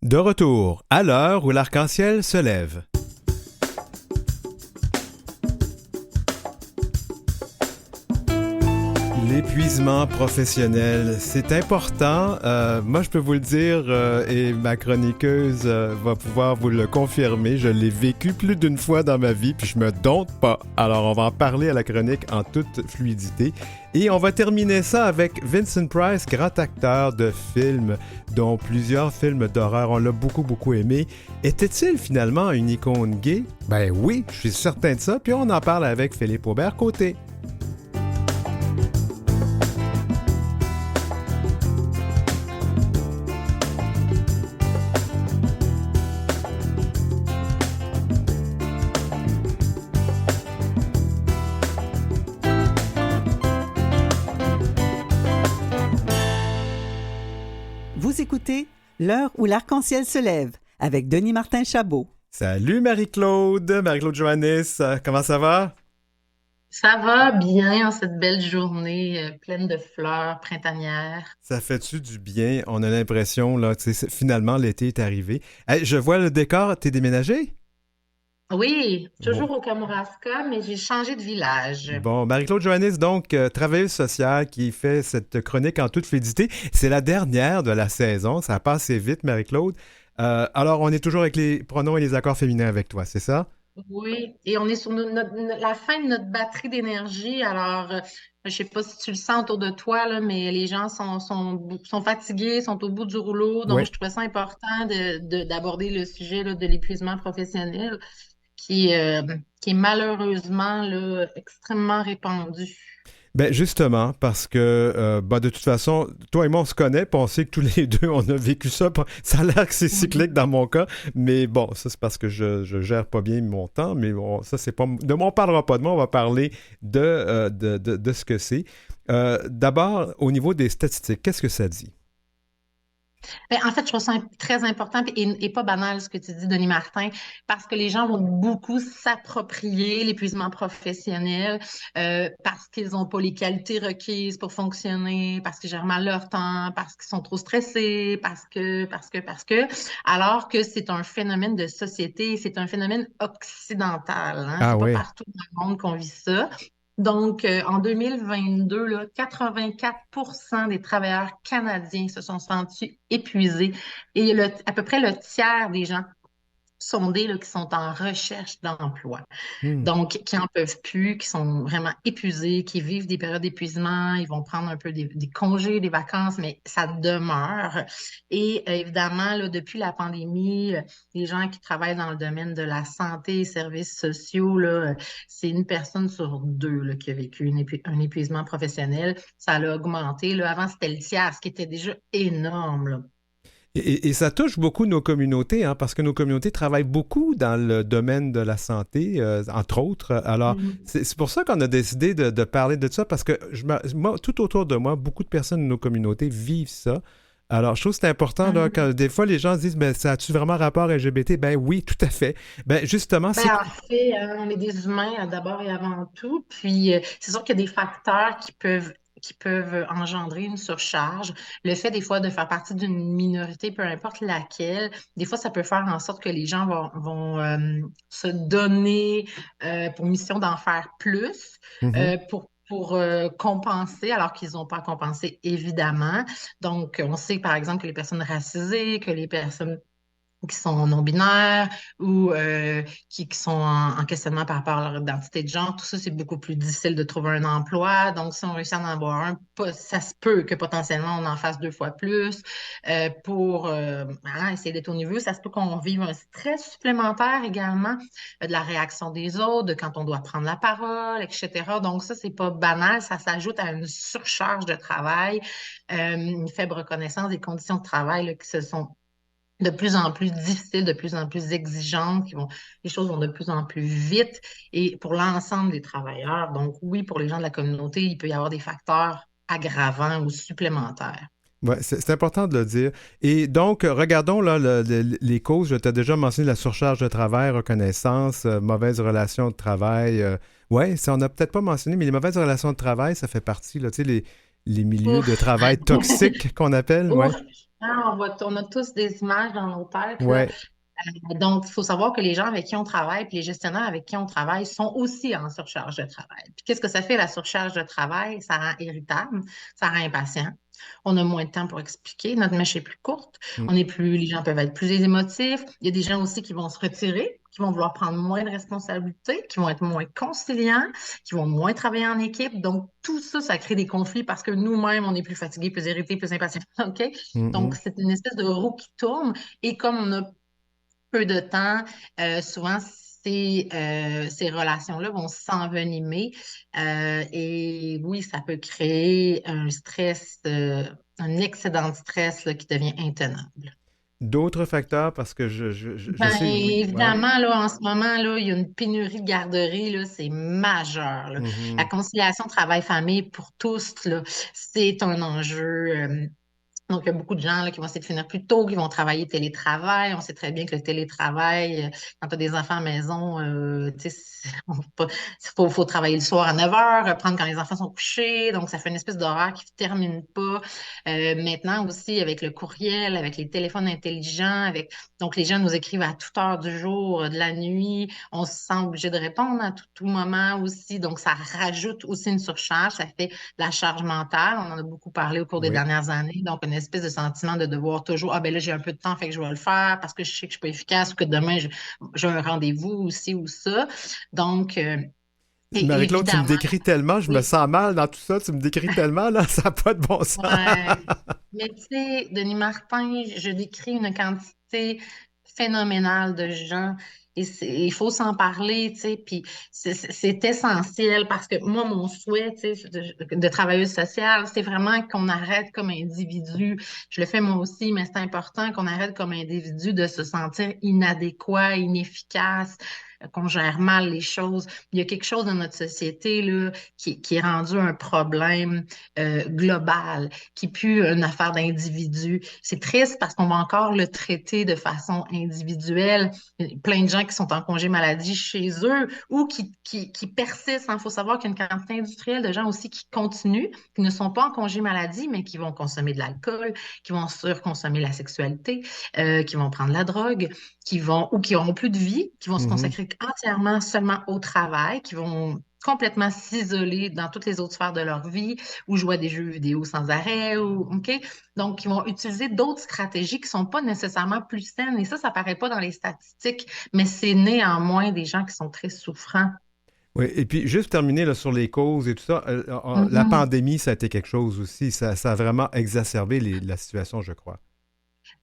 De retour à l'heure où l'arc-en-ciel se lève. L'épuisement professionnel, c'est important. Moi, je peux vous le dire, et ma chroniqueuse va pouvoir vous le confirmer. Je l'ai vécu plus d'une fois dans ma vie, puis je me dompte pas. Alors, on va en parler à la chronique en toute fluidité. Et on va terminer ça avec Vincent Price, grand acteur de films, dont plusieurs films d'horreur. On l'a beaucoup aimé. Était-il finalement une icône gay? Ben oui, je suis certain de ça. Puis on en parle avec Philippe Aubert-Côté. Vous écoutez L'heure où l'arc-en-ciel se lève avec Denis Martin Chabot. Salut Marie-Claude Johannis, comment ça va? Ça va bien en cette belle journée pleine de fleurs printanières. Ça fait-tu du bien? On a l'impression, là, que finalement l'été est arrivé. Hey, je vois le décor, t'es déménagé? Oui, toujours Bon. au Kamouraska, mais j'ai changé de village. Bon, Marie-Claude Johannis, donc, travailleuse sociale qui fait cette chronique en toute fluidité. C'est la dernière de la saison, ça a passé vite, Marie-Claude. Alors, on est toujours avec les pronoms et les accords féminins avec toi, c'est ça? Oui, et on est sur la fin de notre batterie d'énergie. Alors, je sais pas si tu le sens autour de toi, là, mais les gens sont fatigués, sont au bout du rouleau. Donc, Oui. je trouvais ça important d'aborder le sujet là, de l'épuisement professionnel qui est malheureusement là, extrêmement répandu. Ben justement, parce que de toute façon, toi et moi, on se connaît, puis on sait que tous les deux, on a vécu ça. Ça a l'air que c'est cyclique dans mon cas, mais bon, ça c'est parce que je gère pas bien mon temps, mais bon, ça c'est pas... On parlera pas de moi, on va parler de ce que c'est. D'abord, au niveau des statistiques, qu'est-ce que ça dit? Ben, en fait, je trouve ça très important et pas banal ce que tu dis, Denis Martin, parce que les gens vont beaucoup s'approprier l'épuisement professionnel parce qu'ils n'ont pas les qualités requises pour fonctionner, parce qu'ils gèrent mal leur temps, parce qu'ils sont trop stressés, parce que, alors que c'est un phénomène de société, c'est un phénomène occidental, hein. Ah C'est pas oui. partout dans le monde qu'on vit ça. Donc, en 2022, là, 84% des travailleurs canadiens se sont sentis épuisés et à peu près le tiers des gens sondés là, qui sont en recherche d'emploi. Hmm. Donc, qui n'en peuvent plus, qui sont vraiment épuisés, qui vivent des périodes d'épuisement, ils vont prendre un peu des congés, des vacances, mais ça demeure. Et évidemment, là, depuis la pandémie, les gens qui travaillent dans le domaine de la santé et services sociaux, là, c'est une personne sur deux là, qui a vécu un épuisement professionnel. Ça a augmenté. Là. Avant, c'était le tiers, ce qui était déjà énorme. Là. Et ça touche beaucoup nos communautés, hein, parce que nos communautés travaillent beaucoup dans le domaine de la santé, entre autres. Alors, Mhm. c'est pour ça qu'on a décidé de parler de ça, parce que moi, tout autour de moi, beaucoup de personnes de nos communautés vivent ça. Alors, je trouve que c'est important, là, Mhm. quand des fois les gens se disent, ben, ça a-tu vraiment rapport LGBT? Ben oui, tout à fait. Ben justement, Ben, en fait, on est des humains d'abord et avant tout. Puis, c'est sûr qu'il y a des facteurs qui peuvent engendrer une surcharge. Le fait, des fois, de faire partie d'une minorité, peu importe laquelle, des fois, ça peut faire en sorte que les gens vont se donner pour mission d'en faire plus pour compenser, alors qu'ils n'ont pas compensé, évidemment. Donc, on sait, par exemple, que les personnes racisées, que les personnes qui sont non-binaires ou qui sont en questionnement par rapport à leur identité de genre. Tout ça, c'est beaucoup plus difficile de trouver un emploi. Donc, si on réussit à en avoir un, ça se peut que potentiellement on en fasse deux fois plus pour essayer d'être au niveau. Ça se peut qu'on vive un stress supplémentaire également de la réaction des autres, de quand on doit prendre la parole, etc. Donc, ça, c'est pas banal. Ça s'ajoute à une surcharge de travail, une faible reconnaissance des conditions de travail là, qui se sont de plus en plus difficiles, de plus en plus exigeantes, les choses vont de plus en plus vite et pour l'ensemble des travailleurs. Donc oui, pour les gens de la communauté, il peut y avoir des facteurs aggravants ou supplémentaires. ouais, c'est important de le dire. Et donc, regardons là, les causes. Je t'ai déjà mentionné la surcharge de travail, reconnaissance, mauvaise relation de travail. Ouais, ça, on n'a peut-être pas mentionné, mais les mauvaises relations de travail, ça fait partie, là, tu sais, les milieux de Ouf, travail toxiques qu'on appelle. Ouais, ouf. Ah, on a tous des images dans nos têtes, là. ouais. Donc, il faut savoir que les gens avec qui on travaille, puis les gestionnaires avec qui on travaille sont aussi en surcharge de travail. Puis qu'est-ce que ça fait, la surcharge de travail? Ça rend irritable, ça rend impatient. On a moins de temps pour expliquer, notre mèche est plus courte, Mm. les gens peuvent être plus émotifs. Il y a des gens aussi qui vont se retirer, qui vont vouloir prendre moins de responsabilités, qui vont être moins conciliants, qui vont moins travailler en équipe. Donc, tout ça, ça crée des conflits parce que nous-mêmes, on est plus fatigués, plus irrités, plus impatients. OK? Mm, Donc, mm. c'est une espèce de roue qui tourne. Et comme on a peu de temps, souvent ces relations-là vont s'envenimer et oui, ça peut créer un stress, un excédent de stress là, qui devient intenable. D'autres facteurs, parce que je Ben, sais, oui, ouais. évidemment, là, en ce moment, là, il y a une pénurie de garderie, là, c'est majeur, là. La Mhm. conciliation travail-famille pour tous, là, c'est un enjeu. Donc, il y a beaucoup de gens là, qui vont essayer de finir plus tôt, qui vont travailler télétravail. On sait très bien que le télétravail, quand tu as des enfants à la maison, tu sais, faut travailler le soir à 9 heures, reprendre quand les enfants sont couchés. Donc, ça fait une espèce d'horaire qui ne termine pas. Maintenant aussi, avec le courriel, avec les téléphones intelligents, donc les gens nous écrivent à toute heure du jour, de la nuit. On se sent obligé de répondre à tout moment aussi. Donc, ça rajoute aussi une surcharge. Ça fait la charge mentale. On en a beaucoup parlé au cours des Oui. dernières années. Donc, une espèce de sentiment de devoir toujours, ah ben là, j'ai un peu de temps, fait que je vais le faire parce que je sais que je suis pas efficace ou que demain, j'ai un rendez-vous aussi ou ça. Donc, et Marie-Claude, tu me évidemment, décris tellement, je me oui, sens mal dans tout ça, tu me décris tellement, là, ça n'a pas de bon sens. ouais. Mais tu sais, Denis Martin, je décris une quantité phénoménale de gens et il faut s'en parler, tu sais, puis c'est essentiel parce que moi, mon souhait, tu sais, de travailleuse sociale, c'est vraiment qu'on arrête comme individu. Je le fais moi aussi, mais c'est important qu'on arrête comme individu de se sentir inadéquat, inefficace, qu'on gère mal les choses. Il y a quelque chose dans notre société là, qui est rendu un problème global qui pue une affaire d'individu. C'est triste parce qu'on va encore le traiter de façon individuelle. Il y a plein de gens qui sont en congé maladie chez eux ou qui persistent. Il faut savoir qu'il y a une quantité industrielle de gens aussi qui continuent, qui ne sont pas en congé maladie, mais qui vont consommer de l'alcool, qui vont surconsommer la sexualité, qui vont prendre la drogue, qui vont ou qui n'auront plus de vie, qui vont se Mhm. consacrer entièrement seulement au travail, qui vont complètement s'isoler dans toutes les autres sphères de leur vie ou jouer à des jeux vidéo sans arrêt ou OK? Donc, ils vont utiliser d'autres stratégies qui sont pas nécessairement plus saines. Et ça paraît pas dans les statistiques, mais c'est néanmoins des gens qui sont très souffrants. Oui, et puis juste terminer là, sur les causes et tout ça, la Mhm. pandémie, ça a été quelque chose aussi, ça a vraiment exacerbé la situation, je crois.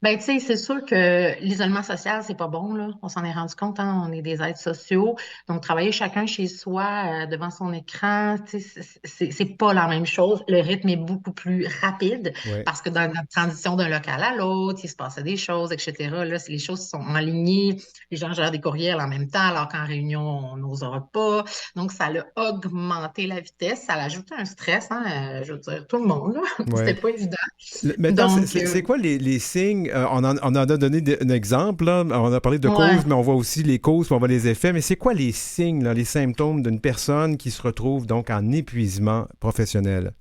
Ben, tu sais, c'est sûr que l'isolement social, c'est pas bon, là. On s'en est rendu compte, hein. On est des êtres sociaux. Donc, travailler chacun chez soi, devant son écran, tu sais, c'est pas la même chose. Le rythme est beaucoup plus rapide Oui. parce que dans notre transition d'un local à l'autre, il se passait des choses, etc. Là, les choses sont enlignées. Les gens gèrent des courriels en même temps, alors qu'en réunion, on n'osera pas. Donc, ça a augmenté la vitesse. Ça a ajouté un stress, hein. Je veux dire, tout le monde, là. Ouais. C'était pas évident. Maintenant, Donc, c'est quoi les signes? On en a donné un exemple, là. On a parlé de ouais. causes, mais on voit aussi les causes, puis on voit les effets. Mais c'est quoi les signes, là, les symptômes d'une personne qui se retrouve donc en épuisement professionnel?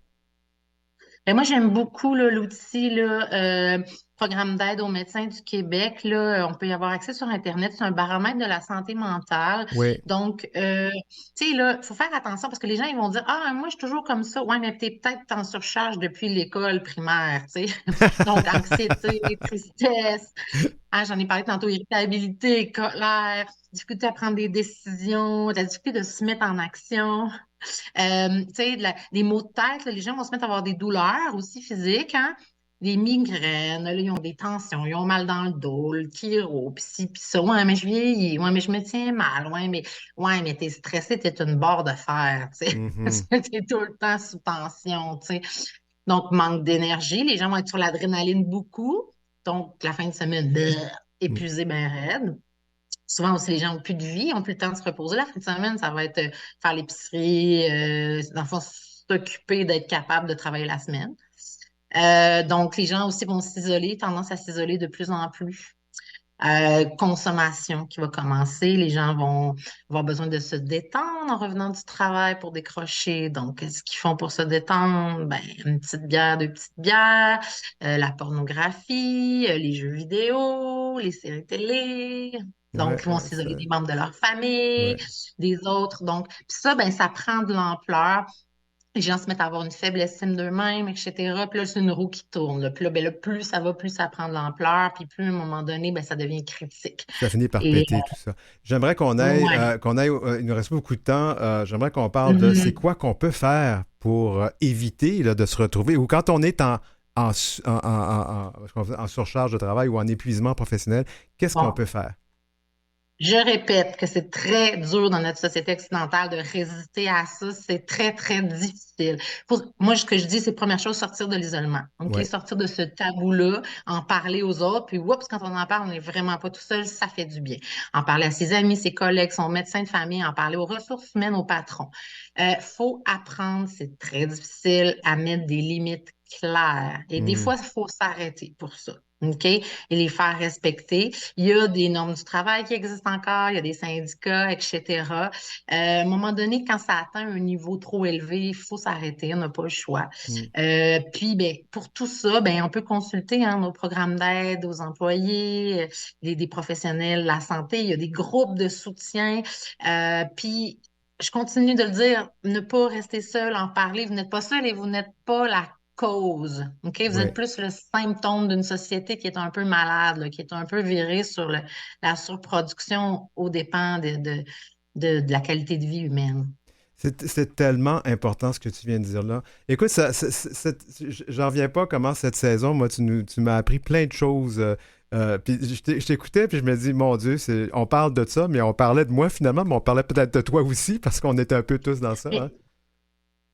Ben, moi, j'aime beaucoup là, l'outil là, Programme d'aide aux médecins du Québec. Là, on peut y avoir accès sur Internet. C'est un baromètre de la santé mentale. Oui. Donc, tu sais, là, il faut faire attention parce que les gens, ils vont dire, ah, moi, je suis toujours comme ça. Ouais, mais t'es peut-être en surcharge depuis l'école primaire, tu sais. Donc, anxiété, tristesse. Ah, j'en ai parlé tantôt, irritabilité, colère, difficulté à prendre des décisions, la difficulté de se mettre en action. Tu sais, des maux de tête, là, les gens vont se mettre à avoir des douleurs aussi physiques, hein? Des migraines, là, ils ont des tensions, ils ont mal dans le dos, le chiro, pis ci, pis ça. Ouais, mais je vieillis, ouais, mais je me tiens mal, ouais, mais t'es stressé, t'es une barre de fer, tu sais. Parce Mhm. que t'es tout le temps sous tension, tu sais. Donc, manque d'énergie, les gens vont être sur l'adrénaline beaucoup. Donc, la fin de semaine, épuisé, ben raide. Souvent aussi, les gens n'ont plus de vie, n'ont plus le temps de se reposer. La fin de semaine, ça va être faire l'épicerie, dans le fond, s'occuper d'être capable de travailler la semaine. Donc, les gens aussi vont s'isoler, tendance à s'isoler de plus en plus. Consommation qui va commencer. Les gens vont avoir besoin de se détendre en revenant du travail pour décrocher. Donc, qu'est-ce qu'ils font pour se détendre? Ben, une petite bière, deux petites bières, la pornographie, les jeux vidéo, les séries télé. Donc, Ouais, ils vont s'isoler des membres de leur famille, ouais. des autres. Donc, puis ça, ben, ça prend de l'ampleur. Les gens se mettent à avoir une faible estime d'eux-mêmes, etc. Puis là, c'est une roue qui tourne. Là. Puis là, ben là, plus ça va, plus ça prend de l'ampleur. Puis plus, à un moment donné, ben, ça devient critique. Ça finit par Et péter tout ça. J'aimerais ouais. qu'on aille, il nous reste pas beaucoup de temps. J'aimerais qu'on parle de c'est Mhm. quoi qu'on peut faire pour éviter là, de se retrouver ou quand on est en surcharge de travail ou en épuisement professionnel, qu'est-ce qu'on Bon. peut faire? Je répète que c'est très dur dans notre société occidentale de résister à ça. C'est très, très difficile. Moi, ce que je dis, c'est première chose, sortir de l'isolement. OK? Oui. Sortir de ce tabou-là, en parler aux autres. Puis, oups, quand on en parle, on n'est vraiment pas tout seul. Ça fait du bien. En parler à ses amis, ses collègues, son médecin de famille, en parler aux ressources humaines, aux patrons. Faut apprendre, c'est très difficile, à mettre des limites claires. Et des Hmm. fois, il faut s'arrêter pour ça. OK? Et les faire respecter. Il y a des normes du travail qui existent encore, il y a des syndicats, etc. À un moment donné, quand ça atteint un niveau trop élevé, il faut s'arrêter, on n'a pas le choix. Hmm. Puis, ben, pour tout ça, ben, on peut consulter hein, nos programmes d'aide aux employés, des professionnels de la santé. Il y a des groupes de soutien. Puis, je continue de le dire, ne pas rester seul, en parler. Vous n'êtes pas seul et vous n'êtes pas la cause. OK? Vous êtes plus le symptôme d'une société qui est un peu malade, là, qui est un peu virée sur la surproduction aux dépens de la qualité de vie humaine. C'est tellement important ce que tu viens de dire là. Écoute, j'en reviens pas comment cette saison, moi, tu m'as appris plein de choses. Puis je t'écoutais, puis je me dis, mon Dieu, on parle de ça, mais on parlait de moi finalement, mais on parlait peut-être de toi aussi, parce qu'on était un peu tous dans ça. Hein?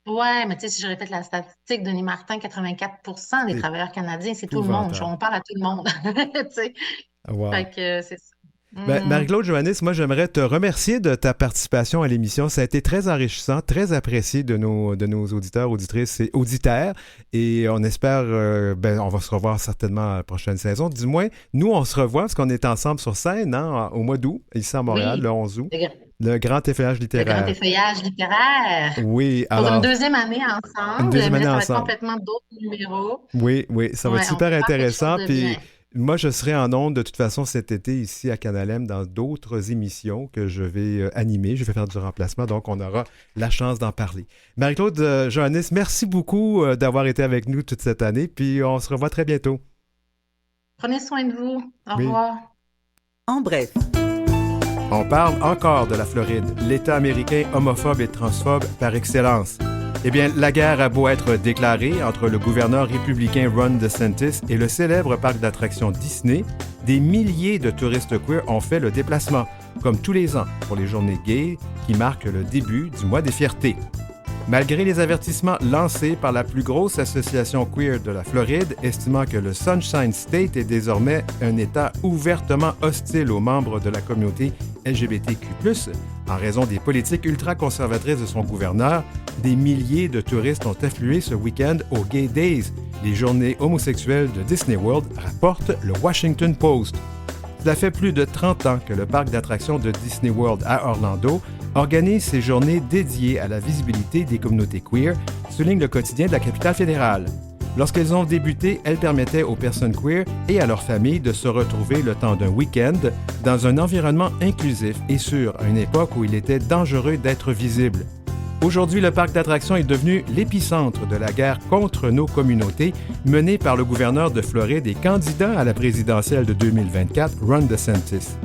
Ouais, mais tu sais, si je répète la statistique, Denis Martin, 84% des travailleurs canadiens, c'est tout le monde. On parle à tout le monde. Tu sais. Wow. Fait que c'est ça. Ben, Marie-Claude Joannis, moi, j'aimerais te remercier de ta participation à l'émission. Ça a été très enrichissant, très apprécié de nos auditeurs, auditrices et auditeurs. Et on espère, on va se revoir certainement à la prochaine saison. Du moins, nous, on se revoit parce qu'on est ensemble sur scène au mois d'août, ici à Montréal, le 11 août. Le grand effeuillage littéraire. Le grand effeuillage littéraire. Oui, alors... Pour une deuxième année ensemble. Une deuxième année ça ensemble. va être complètement d'autres numéros. Oui, ça va être super intéressant. Puis moi, je serai en ondes de toute façon cet été ici à Canalem dans d'autres émissions que je vais animer. Je vais faire du remplacement, donc on aura la chance d'en parler. Marie-Claude Joannis, merci beaucoup d'avoir été avec nous toute cette année. Puis on se revoit très bientôt. Prenez soin de vous. Au revoir. En bref. On parle encore de la Floride, l'État américain homophobe et transphobe par excellence. Eh bien, la guerre a beau être déclarée entre le gouverneur républicain Ron DeSantis et le célèbre parc d'attractions Disney, des milliers de touristes queer ont fait le déplacement, comme tous les ans, pour les journées gays qui marquent le début du mois des fiertés. Malgré les avertissements lancés par la plus grosse association queer de la Floride, estimant que le Sunshine State est désormais un État ouvertement hostile aux membres de la communauté LGBTQ+, en raison des politiques ultra-conservatrices de son gouverneur, des milliers de touristes ont afflué ce week-end aux Gay Days, les journées homosexuelles de Disney World, rapporte le Washington Post. Cela fait plus de 30 ans que le parc d'attractions de Disney World à Orlando organise ces journées dédiées à la visibilité des communautés queer, souligne le quotidien de la capitale fédérale. Lorsqu'elles ont débuté, elles permettaient aux personnes queer et à leurs familles de se retrouver le temps d'un week-end dans un environnement inclusif et sûr, à une époque où il était dangereux d'être visible. Aujourd'hui, le parc d'attractions est devenu l'épicentre de la guerre contre nos communautés menée par le gouverneur de Floride et candidat à la présidentielle de 2024, Ron DeSantis.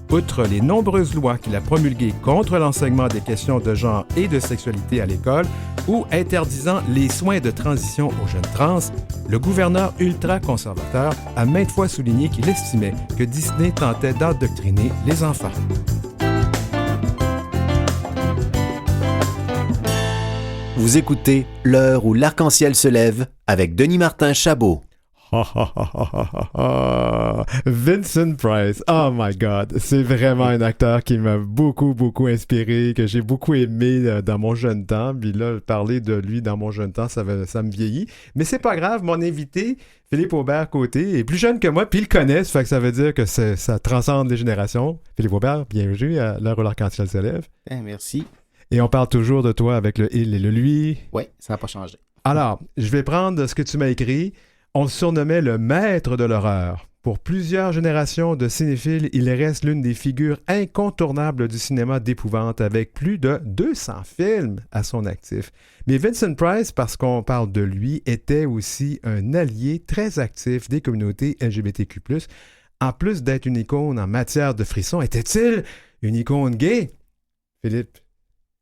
Outre les nombreuses lois qu'il a promulguées contre l'enseignement des questions de genre et de sexualité à l'école ou interdisant les soins de transition aux jeunes trans, le gouverneur ultra-conservateur a maintes fois souligné qu'il estimait que Disney tentait d'endoctriner les enfants. Vous écoutez L'heure où l'arc-en-ciel se lève avec Denis Martin Chabot. Vincent Price, oh my God, c'est vraiment un acteur qui m'a beaucoup inspiré, que j'ai beaucoup aimé dans mon jeune temps. Puis là, parler de lui dans mon jeune temps, ça me vieillit. Mais c'est pas grave, mon invité, Philippe Aubert-Côté, est plus jeune que moi, puis il le connaît, ça fait que ça veut dire que ça transcende les générations. Philippe Aubert, bienvenue à L'heure où l'arc-en-ciel se lève. Merci. Et on parle toujours de toi avec le il et le lui. Oui, ça n'a pas changé. Alors, je vais prendre ce que tu m'as écrit. On le surnommait le maître de l'horreur. Pour plusieurs générations de cinéphiles, il reste l'une des figures incontournables du cinéma d'épouvante avec plus de 200 films à son actif. Mais Vincent Price, parce qu'on parle de lui, était aussi un allié très actif des communautés LGBTQ+. En plus d'être une icône en matière de frissons, était-il une icône gay? Philippe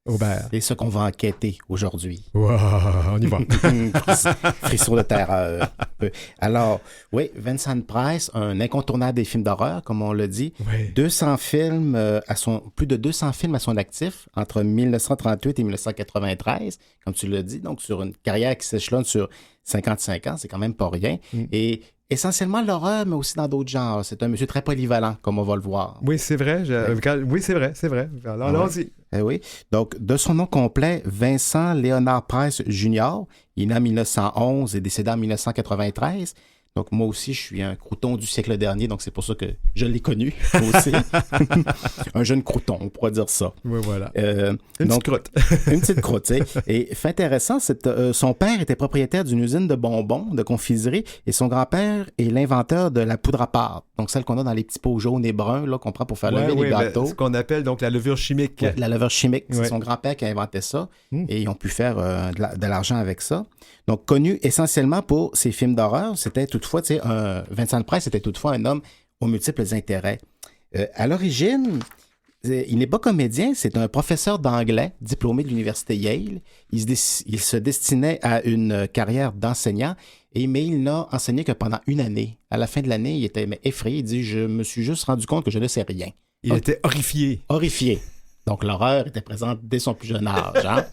Aubert. C'est ce qu'on va enquêter aujourd'hui. Wow, on y va. Frisson de terreur. Alors, oui, Vincent Price, un incontournable des films d'horreur, comme on l'a dit. Oui. 200 films plus de 200 films à son actif entre 1938 et 1993, comme tu l'as dit. Donc, sur une carrière qui s'échelonne sur 55 ans, c'est quand même pas rien. Et essentiellement l'horreur, mais aussi dans d'autres genres. C'est un monsieur très polyvalent, comme on va le voir. Oui, c'est vrai. Oui, c'est vrai. Alors, allons-y. Oui. Donc, de son nom complet, Vincent Léonard Price Jr., il est né en 1911 et décédé en 1993. Donc, moi aussi, je suis un crouton du siècle dernier, donc c'est pour ça que je l'ai connu, moi aussi. Un jeune crouton, on pourrait dire ça. Oui, voilà. Une petite croûte. Une petite croûte, tu sais. Et fait intéressant, son père était propriétaire d'une usine de bonbons, de confiserie, et son grand-père est l'inventeur de la poudre à pâte. Donc, celle qu'on a dans les petits pots jaunes et bruns, là, qu'on prend pour faire lever les gâteaux. Ce qu'on appelle donc la levure chimique. Ouais, la levure chimique. C'est son grand-père qui a inventé ça. Et ils ont pu faire de l'argent avec ça. Donc, connu essentiellement pour ses films d'horreur, c'était toutefois, tu sais, Vincent Price était toutefois un homme aux multiples intérêts. À l'origine, il n'est pas comédien, c'est un professeur d'anglais, diplômé de l'université Yale. Il se destinait à une carrière d'enseignant, mais il n'a enseigné que pendant une année. À la fin de l'année, il était effrayé. Il dit « Je me suis juste rendu compte que je ne sais rien. » Il était horrifié. Horrifié. Donc, l'horreur était présente dès son plus jeune âge. Hein?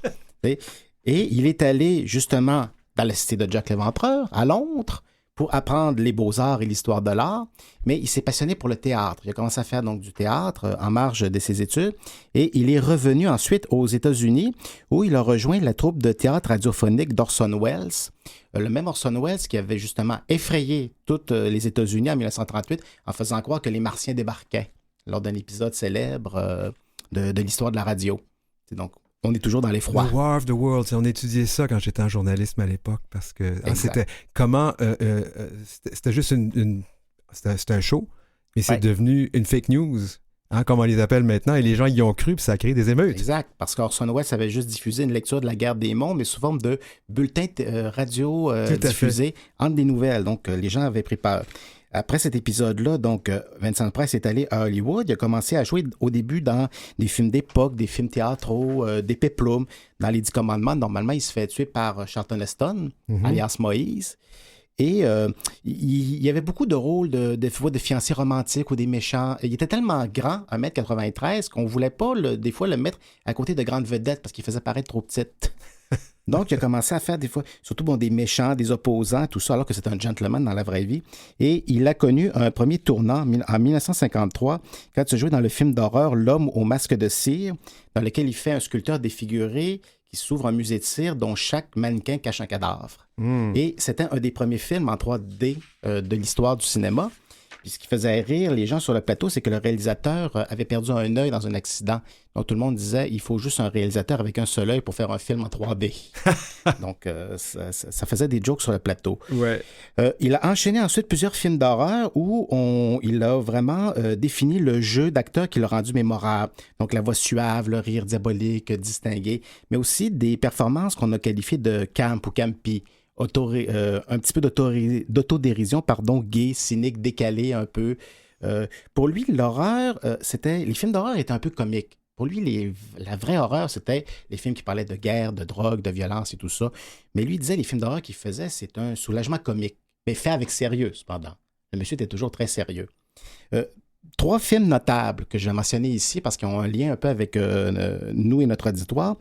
Et il est allé justement dans la cité de Jack l'Éventreur, à Londres, pour apprendre les beaux-arts et l'histoire de l'art, mais il s'est passionné pour le théâtre. Il a commencé à faire donc du théâtre en marge de ses études, et il est revenu ensuite aux États-Unis, où il a rejoint la troupe de théâtre radiophonique d'Orson Welles, le même Orson Welles qui avait justement effrayé toutes les États-Unis en 1938 en faisant croire que les Martiens débarquaient lors d'un épisode célèbre de l'histoire de la radio. C'est donc on est toujours dans l'effroi. The War of the Worlds. On étudiait ça quand j'étais en journalisme à l'époque parce que c'était comment... c'était juste c'était un show, mais c'est devenu une fake news, hein, comme on les appelle maintenant, et les gens y ont cru, puis ça a créé des émeutes. Exact, parce qu'Orson Welles avait juste diffusé une lecture de la guerre des mondes, mais sous forme de bulletins radio diffusés entre des nouvelles. Donc, les gens avaient pris peur. Après cet épisode-là, donc, Vincent Price est allé à Hollywood. Il a commencé à jouer au début dans des films d'époque, des films théâtraux, des péplums. Dans Les 10 Commandements, normalement, il se fait tuer par Charlton Heston, alias Moïse. Et il y avait beaucoup de rôles de fiancés romantiques ou des méchants. Il était tellement grand, 1m93, qu'on ne voulait pas, des fois, le mettre à côté de grandes vedettes parce qu'il faisait paraître trop petite. Donc, il a commencé à faire des fois, surtout des méchants, des opposants, tout ça, alors que c'est un gentleman dans la vraie vie. Et il a connu un premier tournant en 1953, quand il se jouait dans le film d'horreur L'homme au masque de cire, dans lequel il fait un sculpteur défiguré qui s'ouvre un musée de cire dont chaque mannequin cache un cadavre. Et c'était un des premiers films en 3D de l'histoire du cinéma. Puis ce qui faisait rire les gens sur le plateau, c'est que le réalisateur avait perdu un œil dans un accident. Donc tout le monde disait, il faut juste un réalisateur avec un seul œil pour faire un film en 3D. Donc ça faisait des jokes sur le plateau. Ouais. Il a enchaîné ensuite plusieurs films d'horreur où il a vraiment défini le jeu d'acteur qui l'a rendu mémorable. Donc la voix suave, le rire diabolique, distingué, mais aussi des performances qu'on a qualifiées de camp ou campy. Un petit peu d'autodérision, gay, cynique, décalé un peu. Pour lui, l'horreur, les films d'horreur étaient un peu comiques. Pour lui, la vraie horreur, c'était les films qui parlaient de guerre, de drogue, de violence et tout ça. Mais lui, il disait les films d'horreur qu'il faisait, c'est un soulagement comique, mais fait avec sérieux, cependant. Le monsieur était toujours très sérieux. 3 films notables que je vais mentionner ici parce qu'ils ont un lien un peu avec nous et notre auditoire.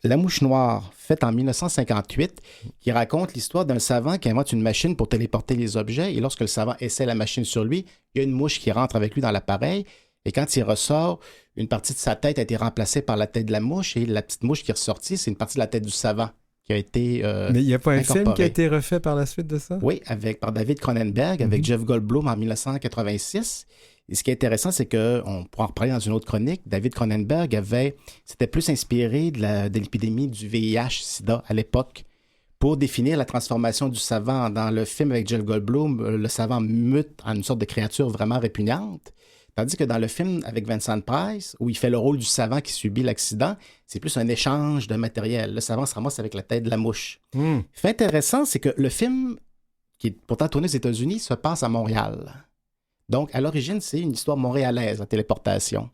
La Mouche Noire, faite en 1958, qui raconte l'histoire d'un savant qui invente une machine pour téléporter les objets. Et lorsque le savant essaie la machine sur lui, il y a une mouche qui rentre avec lui dans l'appareil. Et quand il ressort, une partie de sa tête a été remplacée par la tête de la mouche. Et la petite mouche qui est ressortie, c'est une partie de la tête du savant qui a été Mais il n'y a pas un film qui a été refait par la suite de ça? Oui, par David Cronenberg, avec Jeff Goldblum en 1986. Et ce qui est intéressant, c'est qu'on pourra en reparler dans une autre chronique. David Cronenberg s'était plus inspiré de l'épidémie du VIH-Sida à l'époque pour définir la transformation du savant. Dans le film avec Jeff Goldblum, le savant mute en une sorte de créature vraiment répugnante. Tandis que dans le film avec Vincent Price, où il fait le rôle du savant qui subit l'accident, c'est plus un échange de matériel. Le savant se ramasse avec la tête de la mouche. Fait intéressant, c'est que le film, qui est pourtant tourné aux États-Unis, se passe à Montréal. Donc, à l'origine, c'est une histoire montréalaise, la téléportation.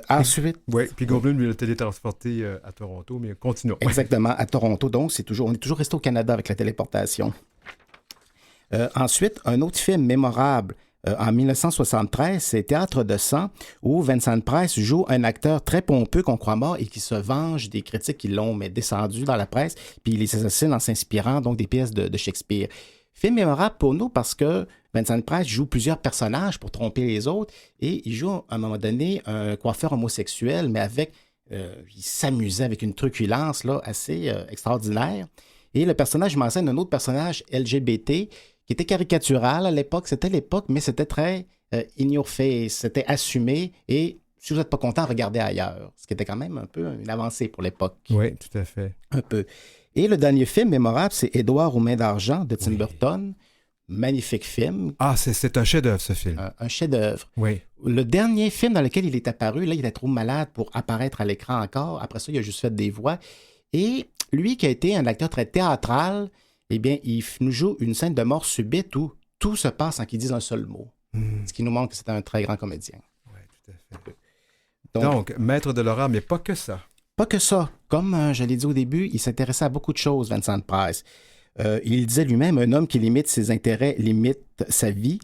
Ensuite... Oui, puis Goldblum lui a télétransporté à Toronto, mais continuons. Exactement, à Toronto. Donc, on est toujours resté au Canada avec la téléportation. Ensuite, un autre film mémorable en 1973, c'est Théâtre de sang, où Vincent Price joue un acteur très pompeux qu'on croit mort et qui se venge des critiques qui l'ont descendu dans la presse, puis il les assassine en s'inspirant donc des pièces de Shakespeare. Film mémorable pour nous parce que Vincent Price joue plusieurs personnages pour tromper les autres et il joue à un moment donné un coiffeur homosexuel, mais il s'amusait avec une truculence là, assez extraordinaire. Et le personnage m'enseigne un autre personnage LGBT qui était caricatural à l'époque. C'était l'époque, mais c'était très in your face. C'était assumé. Et si vous n'êtes pas content, regardez ailleurs. Ce qui était quand même un peu une avancée pour l'époque. Oui, tout à fait. Un peu. Et le dernier film mémorable, c'est Édouard aux mains d'argent de Tim Burton. Magnifique film. Ah, c'est un chef-d'œuvre, ce film. Un chef-d'œuvre. Oui. Le dernier film dans lequel il est apparu, là, il était trop malade pour apparaître à l'écran encore. Après ça, il a juste fait des voix. Et lui, qui a été un acteur très théâtral, eh bien, il nous joue une scène de mort subite où tout se passe sans qu'il dise un seul mot. Ce qui nous montre que c'est un très grand comédien. Oui, tout à fait. Donc, maître de l'horreur, mais pas que ça. Pas que ça. Comme je l'ai dit au début, il s'intéressait à beaucoup de choses, Vincent Price. Il disait lui-même, un homme qui limite ses intérêts limite sa vie.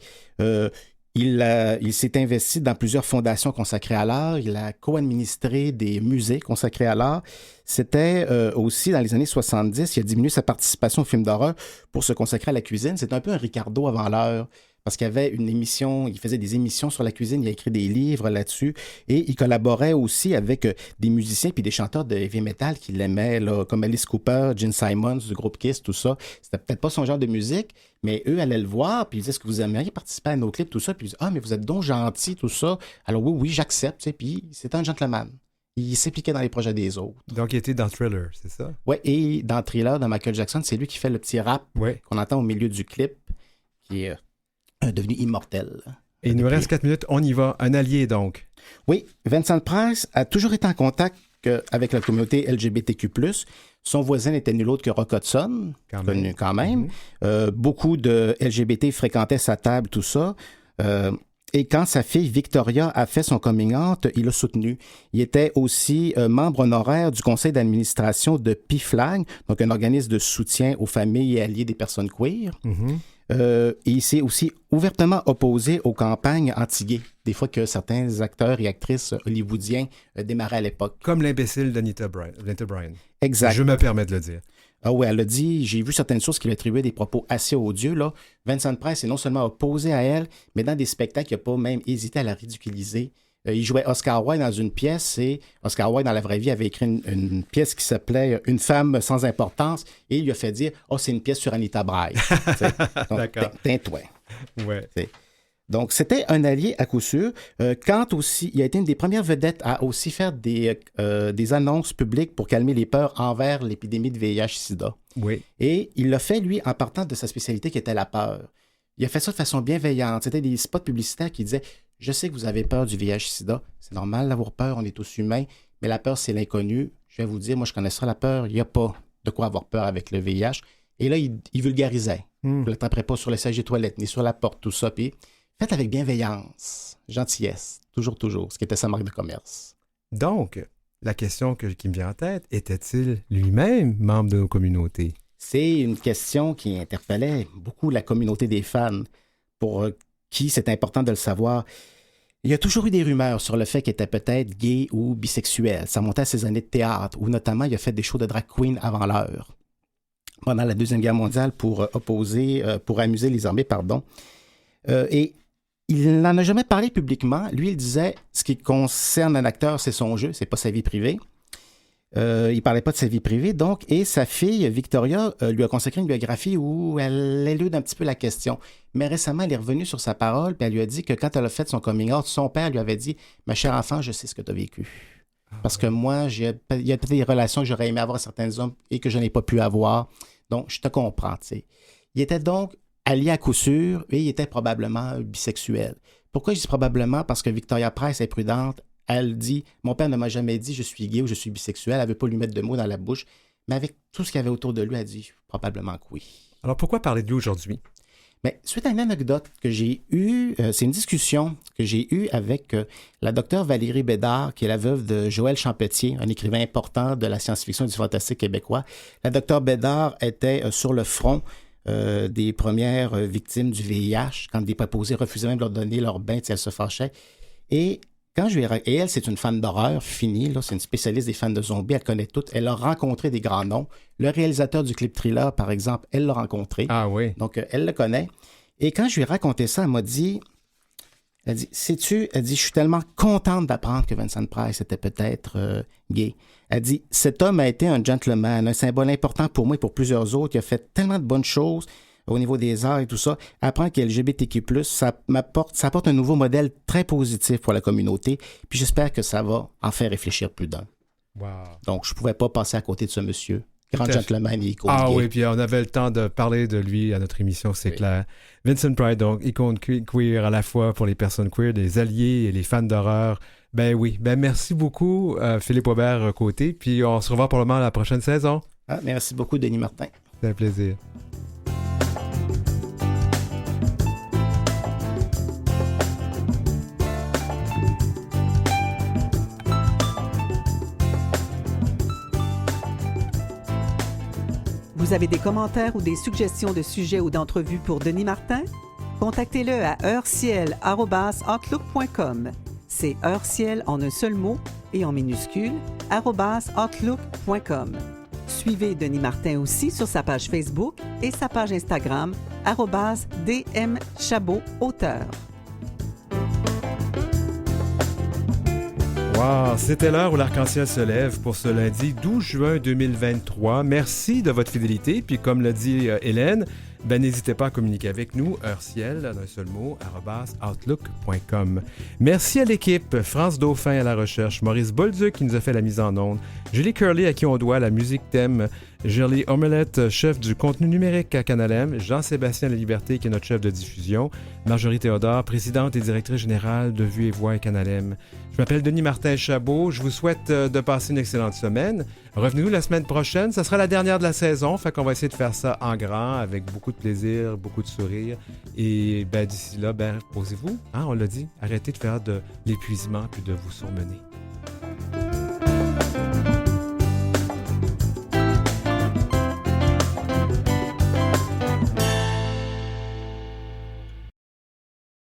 Il s'est investi dans plusieurs fondations consacrées à l'art. Il a co-administré des musées consacrés à l'art. C'était aussi, dans les années 70, il a diminué sa participation aux films d'horreur pour se consacrer à la cuisine. C'est un peu un Ricardo avant l'heure. Parce qu'il y avait une émission, il faisait des émissions sur la cuisine, il a écrit des livres là-dessus, et il collaborait aussi avec des musiciens puis des chanteurs de heavy metal qu'il aimait, là, comme Alice Cooper, Gene Simmons du groupe Kiss, tout ça. C'était peut-être pas son genre de musique, mais eux allaient le voir, puis ils disaient, est-ce que vous aimeriez participer à nos clips, tout ça, puis ils disaient, ah, mais vous êtes donc gentil, tout ça. Alors oui, j'accepte, tu sais, puis c'était un gentleman. Il s'impliquait dans les projets des autres. Donc, il était dans Thriller, c'est ça? Oui, et dans Thriller, dans Michael Jackson, c'est lui qui fait le petit rap qu'on entend au milieu du clip, qui est devenu immortel. Et il nous reste 4 minutes, on y va. Un allié, donc. Oui, Vincent Price a toujours été en contact avec la communauté LGBTQ+. Son voisin n'était nul autre que Rock Hudson, connu quand même. Beaucoup de LGBT fréquentaient sa table, tout ça. Et quand sa fille Victoria a fait son coming out, il l'a soutenu. Il était aussi membre honoraire du conseil d'administration de PFLAG, donc un organisme de soutien aux familles et alliés des personnes queer. Et il s'est aussi ouvertement opposé aux campagnes anti-gays, des fois que certains acteurs et actrices hollywoodiens démarraient à l'époque. Comme l'imbécile d'Anita Bryan. Exact. Je me permets de le dire. Ah oui, elle a dit, j'ai vu certaines sources qui lui attribuaient des propos assez odieux. Là. Vincent Price est non seulement opposé à elle, mais dans des spectacles, il n'a pas même hésité à la ridiculiser. Il jouait Oscar Wilde dans une pièce et Oscar Wilde, dans la vraie vie, avait écrit une pièce qui s'appelait « Une femme sans importance » et il lui a fait dire « Oh, c'est une pièce sur Anita Bray. » D'accord. Tais-toi. Ouais. Donc, c'était un allié à coup sûr. Kant aussi, il a été une des premières vedettes à aussi faire des annonces publiques pour calmer les peurs envers l'épidémie de VIH-Sida. Oui. Et il l'a fait, lui, en partant de sa spécialité qui était la peur. Il a fait ça de façon bienveillante. C'était des spots publicitaires qui disaient « Je sais que vous avez peur du VIH-Sida. C'est normal d'avoir peur, on est tous humains. Mais la peur, c'est l'inconnu. Je vais vous dire, moi, je connais ça, la peur. Il n'y a pas de quoi avoir peur avec le VIH. » Et là, il vulgarisait. Vous ne l'attraperez pas sur le siège des toilettes, ni sur la porte, tout ça. Puis faites avec bienveillance, gentillesse, toujours, ce qui était sa marque de commerce. Donc, la question qui me vient en tête, était-il lui-même membre de nos communautés? C'est une question qui interpellait beaucoup la communauté des fans, pour qui c'est important de le savoir. Il y a toujours eu des rumeurs sur le fait qu'il était peut-être gay ou bisexuel. Ça montait à ses années de théâtre, où notamment il a fait des shows de drag queen avant l'heure, pendant la Deuxième Guerre mondiale, pour amuser les armées, et il n'en a jamais parlé publiquement. Lui, il disait, ce qui concerne un acteur, c'est son jeu, c'est pas sa vie privée. Il parlait pas de sa vie privée, donc, et sa fille, Victoria, lui a consacré une biographie où elle élude un petit peu la question. Mais récemment, elle est revenue sur sa parole, puis elle lui a dit que quand elle a fait son coming out, son père lui avait dit « Ma chère enfant, je sais ce que tu as vécu. Parce que moi, il y a peut-être des relations que j'aurais aimé avoir avec certains hommes et que je n'ai pas pu avoir. Donc, je te comprends, tu sais. » Il était donc allié à coup sûr et il était probablement bisexuel. Pourquoi je dis probablement? Parce que Victoria Price est prudente. Elle dit, mon père ne m'a jamais dit je suis gay ou je suis bisexuel. Elle ne veut pas lui mettre de mots dans la bouche. Mais avec tout ce qu'il y avait autour de lui, elle dit probablement que oui. Alors pourquoi parler de lui aujourd'hui? Mais suite à une anecdote que j'ai eue, c'est une discussion que j'ai eue avec la docteure Valérie Bédard, qui est la veuve de Joël Champetier, un écrivain important de la science-fiction et du fantastique québécois. La docteure Bédard était sur le front des premières victimes du VIH, quand des préposés refusaient même de leur donner leur bain, elle se fâchait. Et elle, c'est une fan d'horreur finie, là, c'est une spécialiste des fans de zombies, elle connaît tout. Elle a rencontré des grands noms. Le réalisateur du clip Thriller, par exemple, elle l'a rencontré. Ah oui. Donc, elle le connaît. Et quand je lui ai raconté ça, elle m'a dit, Elle dit, sais-tu, elle dit, je suis tellement contente d'apprendre que Vincent Price était peut-être gay. Elle dit, cet homme a été un gentleman, un symbole important pour moi et pour plusieurs autres. Il a fait tellement de bonnes choses au niveau des arts et tout ça. Apprendre qu'il est LGBTQ+, ça apporte un nouveau modèle très positif pour la communauté. Puis j'espère que ça va en faire réfléchir plus d'un. Wow. Donc, je ne pouvais pas passer à côté de ce monsieur. Grand gentleman et icône Ah gay. oui, puis on avait le temps de parler de lui à notre émission, c'est clair. Vincent Price, donc icône queer à la fois pour les personnes queer, les alliés et les fans d'horreur. Ben oui, ben merci beaucoup Philippe Aubert-Côté, puis on se revoit probablement la prochaine saison. Ah, merci beaucoup Denis Martin. C'est un plaisir. Vous avez des commentaires ou des suggestions de sujets ou d'entrevues pour Denis Martin? Contactez-le à heureciel@outlook.com. C'est heureciel en un seul mot et en minuscule @outlook.com. Suivez Denis Martin aussi sur sa page Facebook et sa page Instagram @dmchabotauteur. Wow, c'était l'heure où l'arc-en-ciel se lève pour ce lundi 12 juin 2023. Merci de votre fidélité. Puis comme l'a dit Hélène, ben n'hésitez pas à communiquer avec nous, heureciel, d'un seul mot, @outlook.com. Merci à l'équipe, France Dauphin à la recherche, Maurice Bolduc qui nous a fait la mise en onde, Julie Curley à qui on doit la musique thème, Gerly Omelette, chef du contenu numérique à Canal M, Jean-Sébastien Laliberté qui est notre chef de diffusion, Marjorie Théodore, présidente et directrice générale de Vue et Voix à Canal M. Je m'appelle Denis Martin Chabot, je vous souhaite de passer une excellente semaine. Revenez-nous la semaine prochaine, ça sera la dernière de la saison, fait qu'on va essayer de faire ça en grand, avec beaucoup de plaisir, beaucoup de sourire. Et ben, d'ici là, ben, posez-vous, hein, on l'a dit, arrêtez de faire de l'épuisement puis de vous surmener.